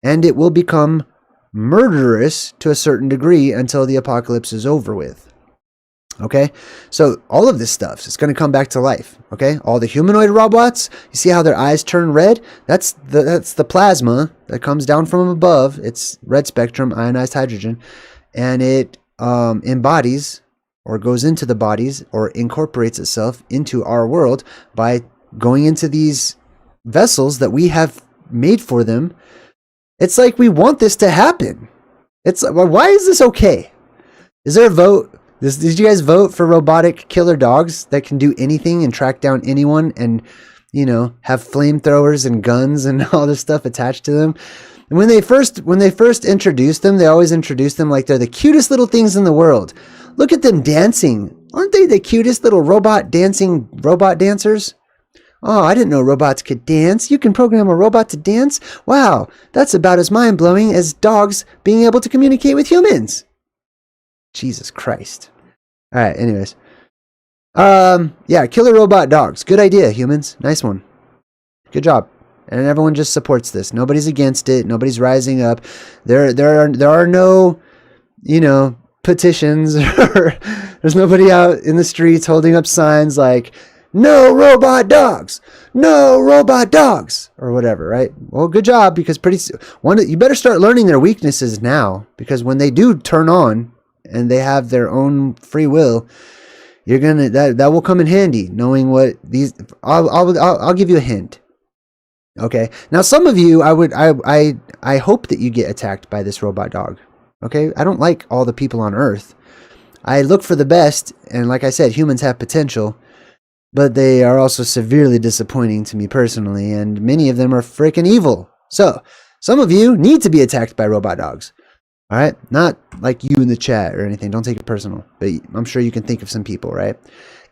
And it will become murderous to a certain degree until the apocalypse is over with. Okay? So all of this stuff is going to come back to life. Okay? All the humanoid robots, you see how their eyes turn red? That's the plasma that comes down from above. It's red spectrum, ionized hydrogen. And it embodies or goes into the bodies or incorporates itself into our world by going into these vessels that we have made for them. It's like we want this to happen. Why is this okay? Is there a vote? Did you guys vote for robotic killer dogs that can do anything and track down anyone and, have flamethrowers and guns and all this stuff attached to them? And when they first introduced them, they always introduced them like they're the cutest little things in the world. Look at them dancing. Aren't they the cutest little robot dancers? Oh, I didn't know robots could dance. You can program a robot to dance? Wow, that's about as mind-blowing as dogs being able to communicate with humans. Jesus Christ. All right, anyways. Yeah, killer robot dogs. Good idea, humans. Nice one. Good job. And everyone just supports this. Nobody's against it. Nobody's rising up. There are no, petitions or there's nobody out in the streets holding up signs like no robot dogs or whatever, right? Well, good job, because pretty soon you better start learning their weaknesses now, because when they do turn on and they have their own free will, you're gonna that will come in handy, knowing what these. I'll give you a hint. Okay, now some of you, I hope that you get attacked by this robot dog. Okay, I don't like all the people on Earth. I look for the best, and like I said, humans have potential, but they are also severely disappointing to me personally, and many of them are freaking evil. So, some of you need to be attacked by robot dogs. All right, not like you in the chat or anything. Don't take it personal, but I'm sure you can think of some people, right?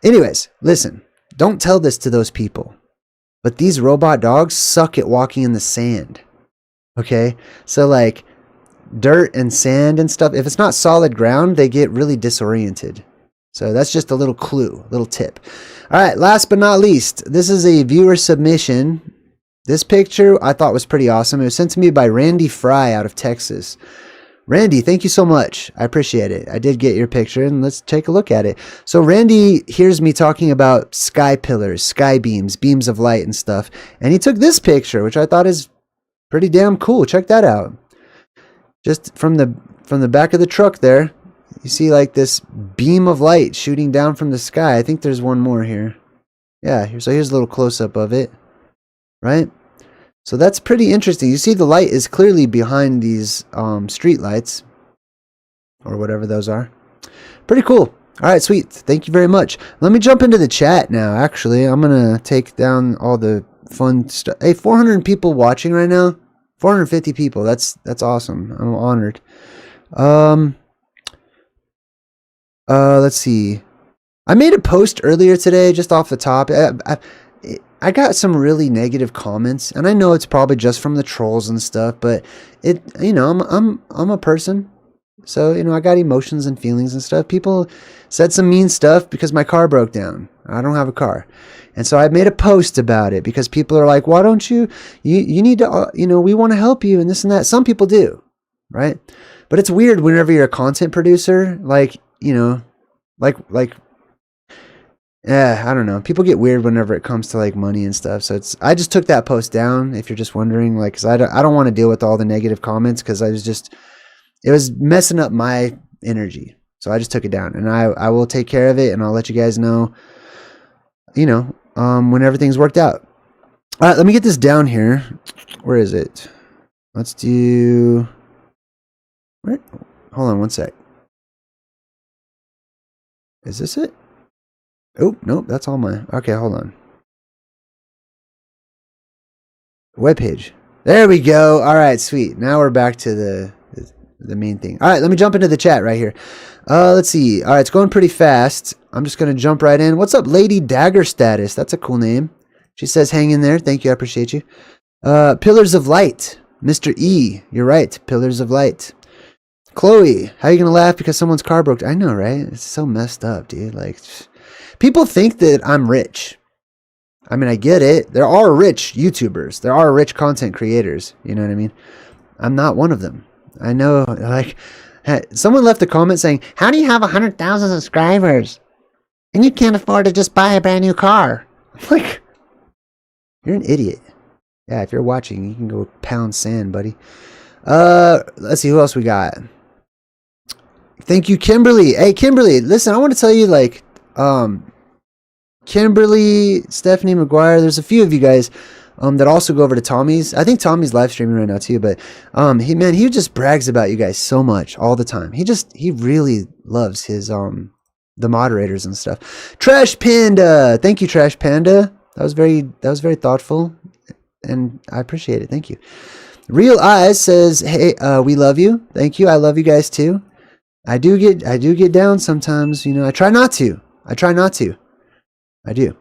Anyways, listen, don't tell this to those people, but these robot dogs suck at walking in the sand. Okay, so like dirt and sand and stuff, if it's not solid ground, they get really disoriented. So that's just a little clue, little tip. All right, last but not least, this is a viewer submission. This picture I thought was pretty awesome. It was sent to me by Randy Fry out of Texas. Randy, thank you so much. I appreciate it. I did get your picture, and let's take a look at it. So Randy hears me talking about sky pillars, sky beams, beams of light and stuff, and he took this picture, which I thought is pretty damn cool. Check that out. Just from the back of the truck there, you see like this beam of light shooting down from the sky. I think there's one more here. Yeah, so here's a little close-up of it, right? So that's pretty interesting. You see the light is clearly behind these street lights, or whatever those are. Pretty cool. All right, sweet. Thank you very much. Let me jump into the chat now, actually. I'm going to take down all the fun stuff. Hey, 400 people watching right now. 450 people. That's awesome. I'm honored. Let's see. I made a post earlier today, just off the top. I got some really negative comments, and I know it's probably just from the trolls and stuff, but I'm a person, so I got emotions and feelings and stuff. People said some mean stuff because my car broke down. I don't have a car, and so I made a post about it because people are like, "Why don't you need to? We want to help you and this and that." Some people do, right? But it's weird whenever you're a content producer, I don't know. People get weird whenever it comes to like money and stuff. So I just took that post down. If you're just wondering, like, 'cause I don't want to deal with all the negative comments because it was messing up my energy. So I just took it down, and I will take care of it, and I'll let you guys know, when everything's worked out. All right, let me get this down here. Where is it? Let's do. Where? Hold on one sec. Is this it? Oh, nope, that's all mine. Okay, hold on. Webpage. There we go. All right, sweet. Now we're back to the main thing. All right, let me jump into the chat right here. Let's see. All right, it's going pretty fast. I'm just going to jump right in. What's up, Lady Dagger Status? That's a cool name. She says, hang in there. Thank you. I appreciate you. Pillars of Light. Mr. E. You're right. Pillars of Light. Chloe, how are you going to laugh because someone's car broke? I know, right? It's so messed up, dude. Like, people think that I'm rich. I mean, I get it. There are rich YouTubers. There are rich content creators. You know what I mean? I'm not one of them. I know, like, someone left a comment saying, how do you have 100,000 subscribers and you can't afford to just buy a brand new car? I'm like, you're an idiot. Yeah, if you're watching, you can go pound sand, buddy. Let's see, who else we got? Thank you, Kimberly. Hey, Kimberly, listen, I want to tell you, like, Kimberly, Stephanie McGuire, there's a few of you guys that also go over to Tommy's. I think Tommy's live streaming right now too, but he just brags about you guys so much all the time. He really loves his the moderators and stuff. Trash Panda, thank you, Trash Panda. That was very thoughtful, and I appreciate it. Thank you. Real Eyes says, hey, we love you. Thank you. I love you guys too. I do get down sometimes, I try not to. I do.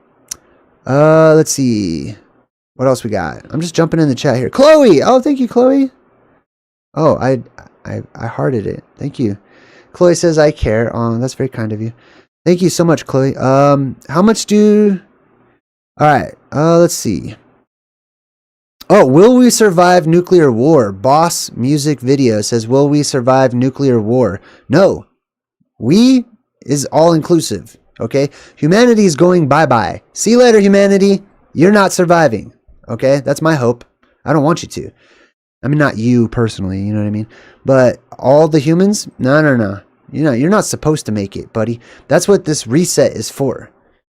Let's see. What else we got? I'm just jumping in the chat here. Chloe! Oh, thank you, Chloe. Oh, I hearted it. Thank you. Chloe says, I care. Oh, that's very kind of you. Thank you so much, Chloe. How much do... Alright, let's see. Oh, will we survive nuclear war? Boss Music Video says, will we survive nuclear war? No. We is all-inclusive, okay? Humanity is going bye-bye. See you later, humanity. You're not surviving, okay? That's my hope. I don't want you to. I mean, not you personally, you know what I mean? But all the humans? No. You're not supposed to make it, buddy. That's what this reset is for.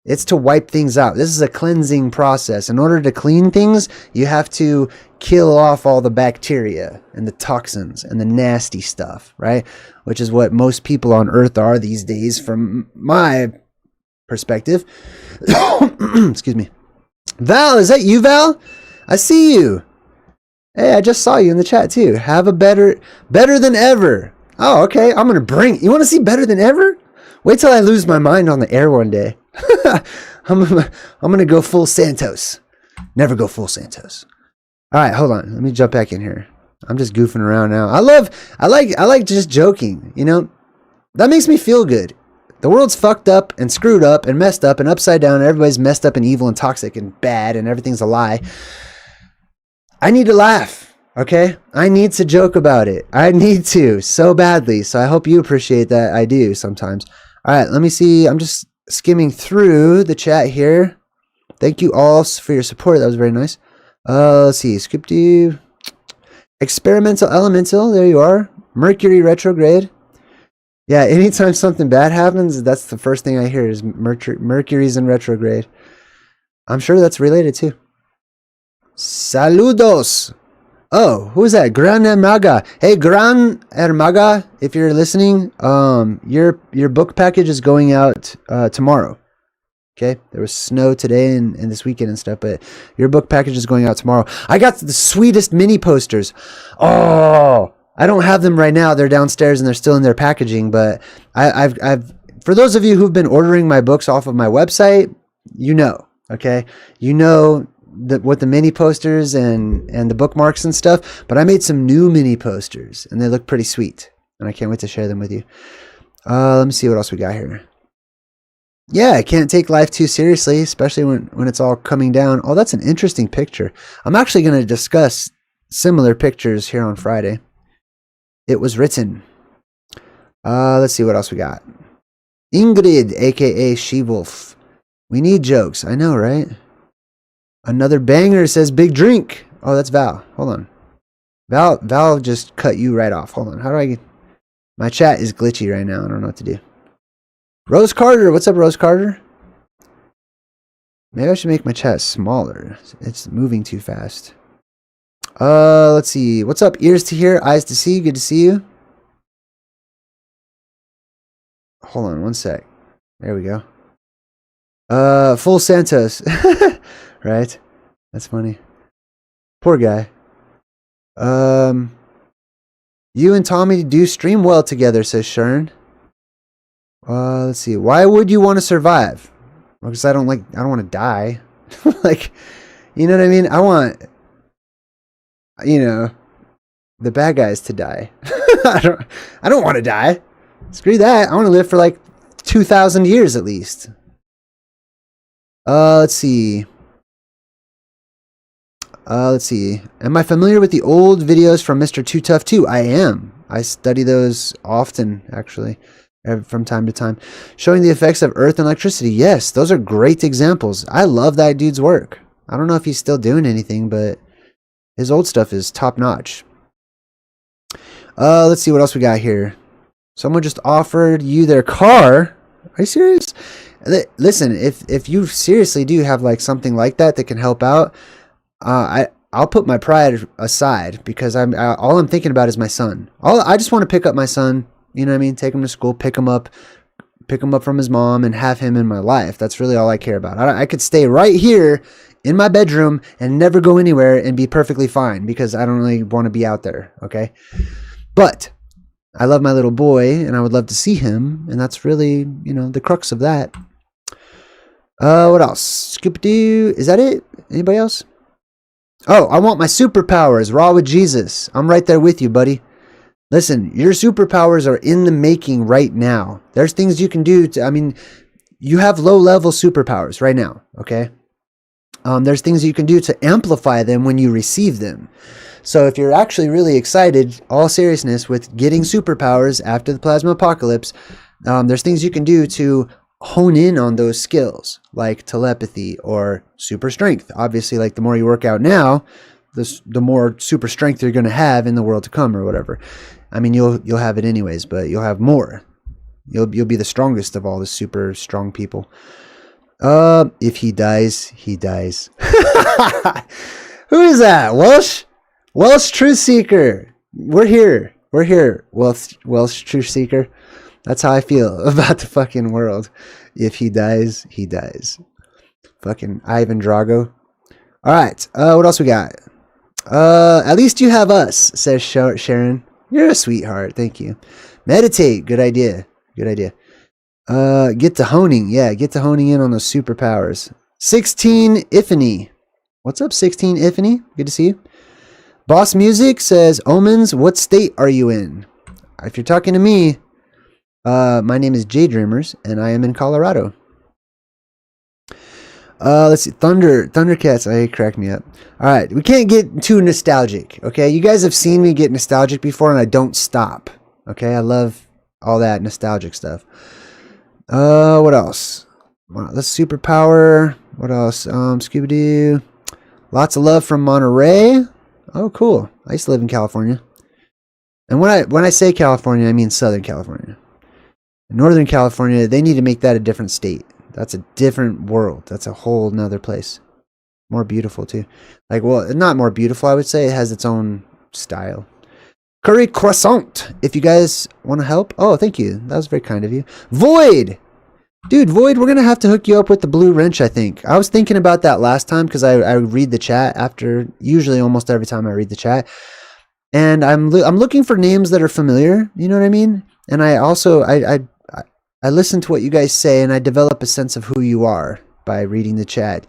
It's to wipe things out. This is a cleansing process. In order to clean things, you have to kill off all the bacteria and the toxins and the nasty stuff, right? Which is what most people on Earth are these days from my perspective. Excuse me. Val, is that you, Val? I see you. Hey, I just saw you in the chat too. Have a better than ever. Oh, okay. I'm gonna bring. You want to see better than ever? Wait till I lose my mind on the air one day. I'm gonna go full Santos. Never go full Santos. All right, hold on. Let me jump back in here. I'm just goofing around now. I like just joking. You know, that makes me feel good. The world's fucked up and screwed up and messed up and upside down. And everybody's messed up and evil and toxic and bad and everything's a lie. I need to laugh. Okay, I need to joke about it. I need to so badly. So I hope you appreciate that. I do sometimes. All right, let me see. I'm just skimming through the chat here. Thank you all for your support. That was very nice. Let's see. Scripty. Experimental Elemental. There you are. Mercury retrograde. Yeah, anytime something bad happens, that's the first thing I hear is Mercury's in retrograde. I'm sure that's related too. Saludos. Oh, who's that? Gran Hermaga. Hey, Gran Hermaga, if you're listening, your book package is going out tomorrow. Okay, there was snow today and this weekend and stuff, but your book package is going out tomorrow. I got the sweetest mini posters. Oh, I don't have them right now. They're downstairs and they're still in their packaging. But I've for those of you who've been ordering my books off of my website, you know, okay, you know what the mini posters and the bookmarks and stuff. But I made some new mini posters and they look pretty sweet, and I can't wait to share them with you. Let me see what else we got here. Yeah, I can't take life too seriously, especially when it's all coming down. Oh, that's an interesting picture. I'm actually going to discuss similar pictures here on Friday. It was written. Let's see what else we got. Ingrid, aka She-Wolf. We need jokes. I know, right? Another banger says big drink. Oh, that's Val. Hold on. Val just cut you right off. Hold on. How do I get... My chat is glitchy right now. I don't know what to do. Rose Carter. What's up, Rose Carter? Maybe I should make my chat smaller. It's moving too fast. Let's see. What's up? Ears to hear, eyes to see. Good to see you. Hold on one sec. There we go. Full Santos. Right? That's funny. Poor guy. You and Tommy do stream well together, says Shern. Let's see. Why would you want to survive? Well, because I don't want to die. Like, you know what I mean? I want, you know, the bad guys to die. I don't want to die. Screw that. I want to live for like 2,000 years at least. Let's see. Let's see. Am I familiar with the old videos from Mr. Too Tough 2? I am. I study those often, actually, from time to time. Showing the effects of earth and electricity. Yes, those are great examples. I love that dude's work. I don't know if he's still doing anything, but his old stuff is top notch. Let's see what else we got here. Someone just offered you their car. Are you serious? Listen, if you seriously do have like something like that can help out, I'll put my pride aside, because all I'm thinking about is my son. I just want to pick up my son. You know what I mean? Take him to school, pick him up from his mom, and have him in my life. That's really all I care about. I could stay right here in my bedroom and never go anywhere and be perfectly fine, because I don't really want to be out there. Okay, but I love my little boy and I would love to see him, and that's really, you know, the crux of that. What else? Skip-a-doo. Is that it? Anybody else? Oh, I want my superpowers. Raw with Jesus. I'm right there with you, buddy. Listen, your superpowers are in the making right now. There's things you can do to, I mean, you have low-level superpowers right now, okay? There's things you can do to amplify them when you receive them. So if you're actually really excited, all seriousness, with getting superpowers after the plasma apocalypse, there's things you can do to hone in on those skills, like telepathy or super strength. Obviously, like the more you work out now, the more super strength you're going to have in the world to come, or whatever. I mean, you'll have it anyways, but you'll have more. You'll be the strongest of all the super strong people. If he dies, he dies. Who is that? Welsh Truth Seeker. We're here. Welsh Truth Seeker. That's how I feel about the fucking world. If he dies, he dies. Fucking Ivan Drago. All right. What else we got? At least you have us, says Sharon. You're a sweetheart. Thank you. Meditate. Good idea. Good idea. Get to honing. Yeah, get to honing in on those superpowers. 16 Ifany. What's up, 16 Ifany? Good to see you. Boss Music says, Omens, what state are you in? If you're talking to me, my name is JayDreamerZ, and I am in Colorado. Let's see. Thundercats. I crack me up. All right. We can't get too nostalgic. Okay. You guys have seen me get nostalgic before, and I don't stop. Okay. I love all that nostalgic stuff. What else? Wow, let's superpower. What else? Scooby-Doo. Lots of love from Monterey. Oh, cool. I used to live in California. And when I say California, I mean Southern California. Northern California, they need to make that a different state. That's a different world. That's a whole nother place. More beautiful, too. Like, well, not more beautiful, I would say. It has its own style. Curry croissant. If you guys want to help. Oh, thank you. That was very kind of you. Void. Dude, Void, we're going to have to hook you up with the blue wrench, I think. I was thinking about that last time because I read the chat after, usually almost every time I read the chat. And I'm looking for names that are familiar. You know what I mean? And I also, I listen to what you guys say, and I develop a sense of who you are by reading the chat.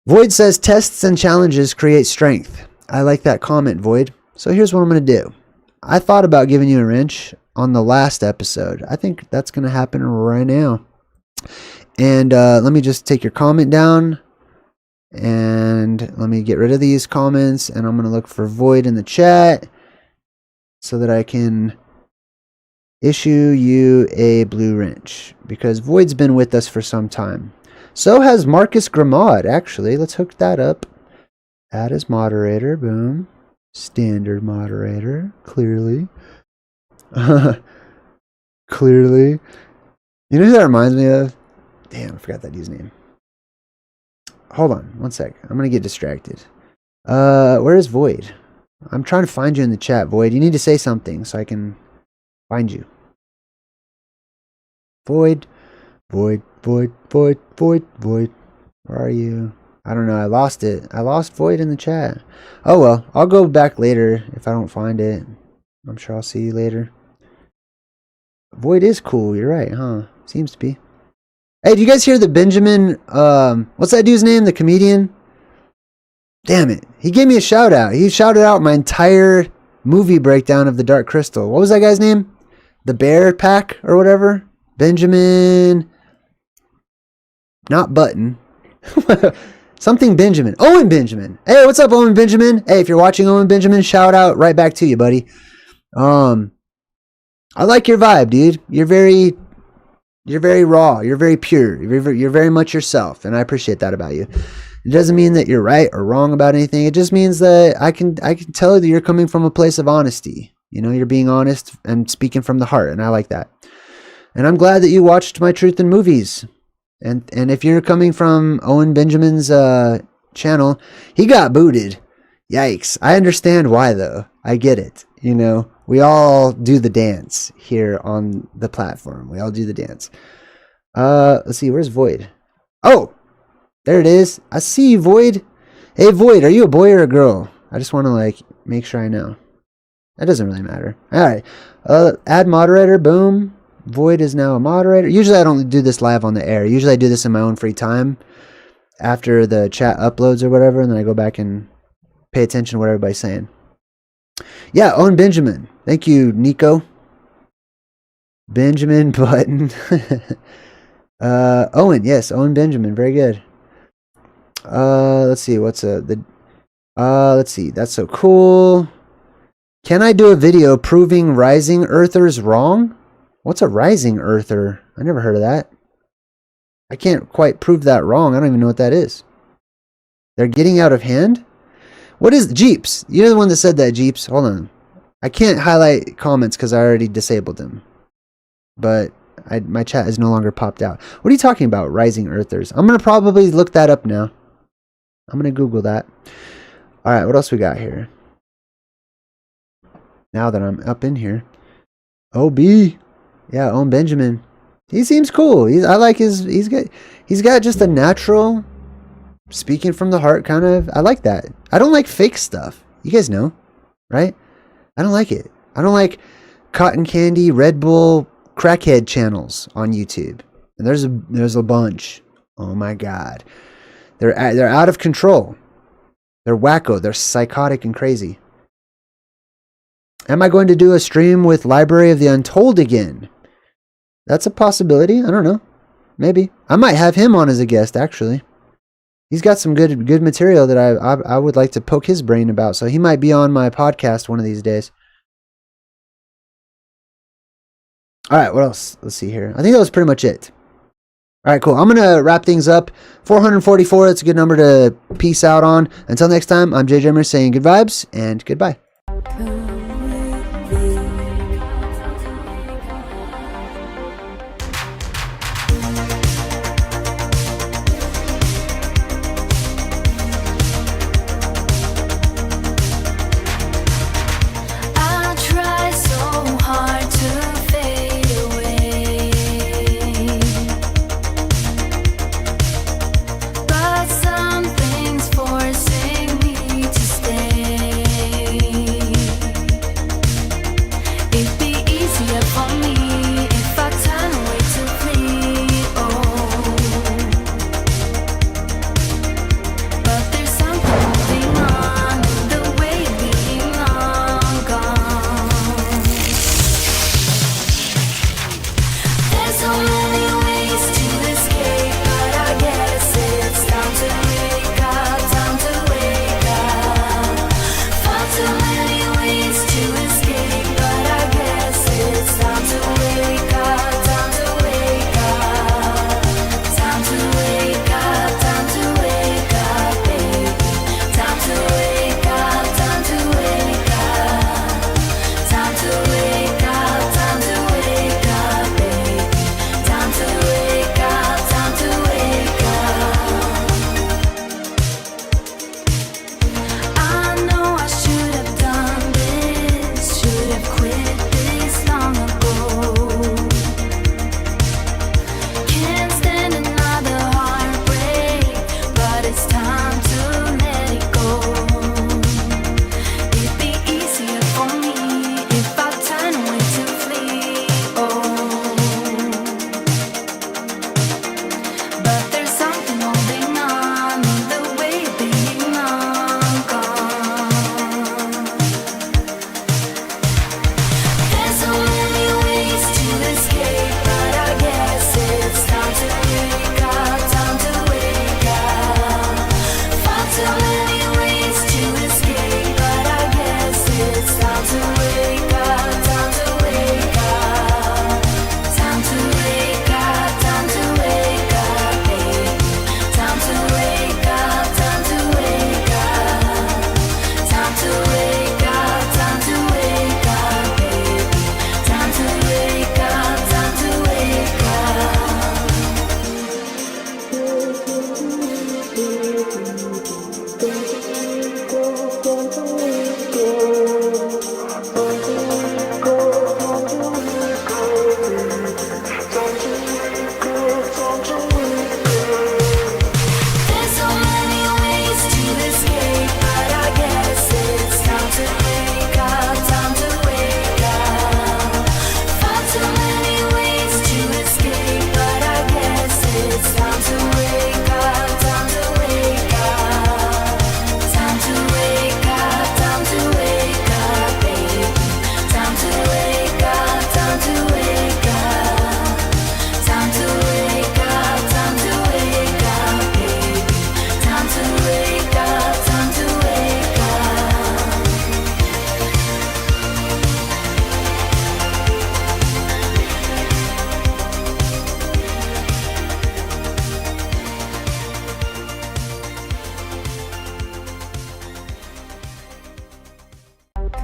Void says, tests and challenges create strength. I like that comment, Void. So here's what I'm going to do. I thought about giving you a wrench on the last episode. I think that's going to happen right now. And let me just take your comment down. And let me get rid of these comments. And I'm going to look for Void in the chat so that I can issue you a blue wrench, because Void's been with us for some time. So has Marcus Grimaud, actually. Let's hook that up. Add as moderator. Boom. Standard moderator. Clearly. Clearly. You know who that reminds me of? Damn, I forgot that dude's name. Hold on. One sec. I'm going to get distracted. Where is Void? I'm trying to find you in the chat, Void. You need to say something so I can find you. Void. Void. Void. Void. Void. Void. Where are you? I don't know. I lost it. I lost Void in the chat. Oh well. I'll go back later if I don't find it. I'm sure I'll see you later. Void is cool. You're right, huh? Seems to be. Hey, do you guys hear the Benjamin? What's that dude's name? The comedian? Damn it. He gave me a shout out. He shouted out my entire movie breakdown of The Dark Crystal. What was that guy's name? The Bear Pack or whatever? Benjamin. Not Button. Something Benjamin. Owen Benjamin. Hey, what's up, Owen Benjamin? Hey, if you're watching, Owen Benjamin, shout out right back to you, buddy. I like your vibe, dude. You're very raw. You're very pure. You're very much yourself, and I appreciate that about you. It doesn't mean that you're right or wrong about anything. It just means that I can tell that you're coming from a place of honesty. You know, you're being honest and speaking from the heart, and I like that. And I'm glad that you watched my Truth in Movies. And if you're coming from Owen Benjamin's channel, he got booted. Yikes. I understand why, though. I get it. You know, we all do the dance here on the platform. We all do the dance. Let's see. Where's Void? Oh, there it is. I see you, Void. Hey, Void, are you a boy or a girl? I just want to, like, make sure I know. That doesn't really matter. All right. Add moderator. Boom. Void is now a moderator. Usually I don't do this live on the air. Usually I do this in my own free time after the chat uploads or whatever, and then I go back and pay attention to what everybody's saying. Yeah, Owen Benjamin. Thank you, Nico. Benjamin Button. Owen, yes, Owen Benjamin. Very good. Let's see. Let's see. That's so cool. Can I do a video proving rising earthers wrong? What's a rising earther? I never heard of that. I can't quite prove that wrong. I don't even know what that is. They're getting out of hand? What is Jeeps? You're the one that said that, Jeeps. Hold on. I can't highlight comments because I already disabled them. But my chat is no longer popped out. What are you talking about, rising earthers? I'm going to probably look that up now. I'm going to Google that. All right, what else we got here? Now that I'm up in here. OB. Yeah, Owen Benjamin. He seems cool. I like his. He's got just a natural speaking from the heart, kind of. I like that. I don't like fake stuff. You guys know, right? I don't like it. I don't like cotton candy, Red Bull, crackhead channels on YouTube. And there's a bunch. Oh my God. They're out of control. They're wacko. They're psychotic and crazy. Am I going to do a stream with Library of the Untold again? That's a possibility. I don't know. Maybe. I might have him on as a guest, actually. He's got some good material that I would like to poke his brain about, so he might be on my podcast one of these days. All right, what else? Let's see here. I think that was pretty much it. All right, cool. I'm going to wrap things up. 444, that's a good number to peace out on. Until next time, I'm JayDreamerZ saying good vibes and goodbye.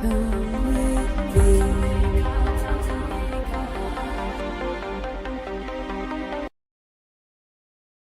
Cool.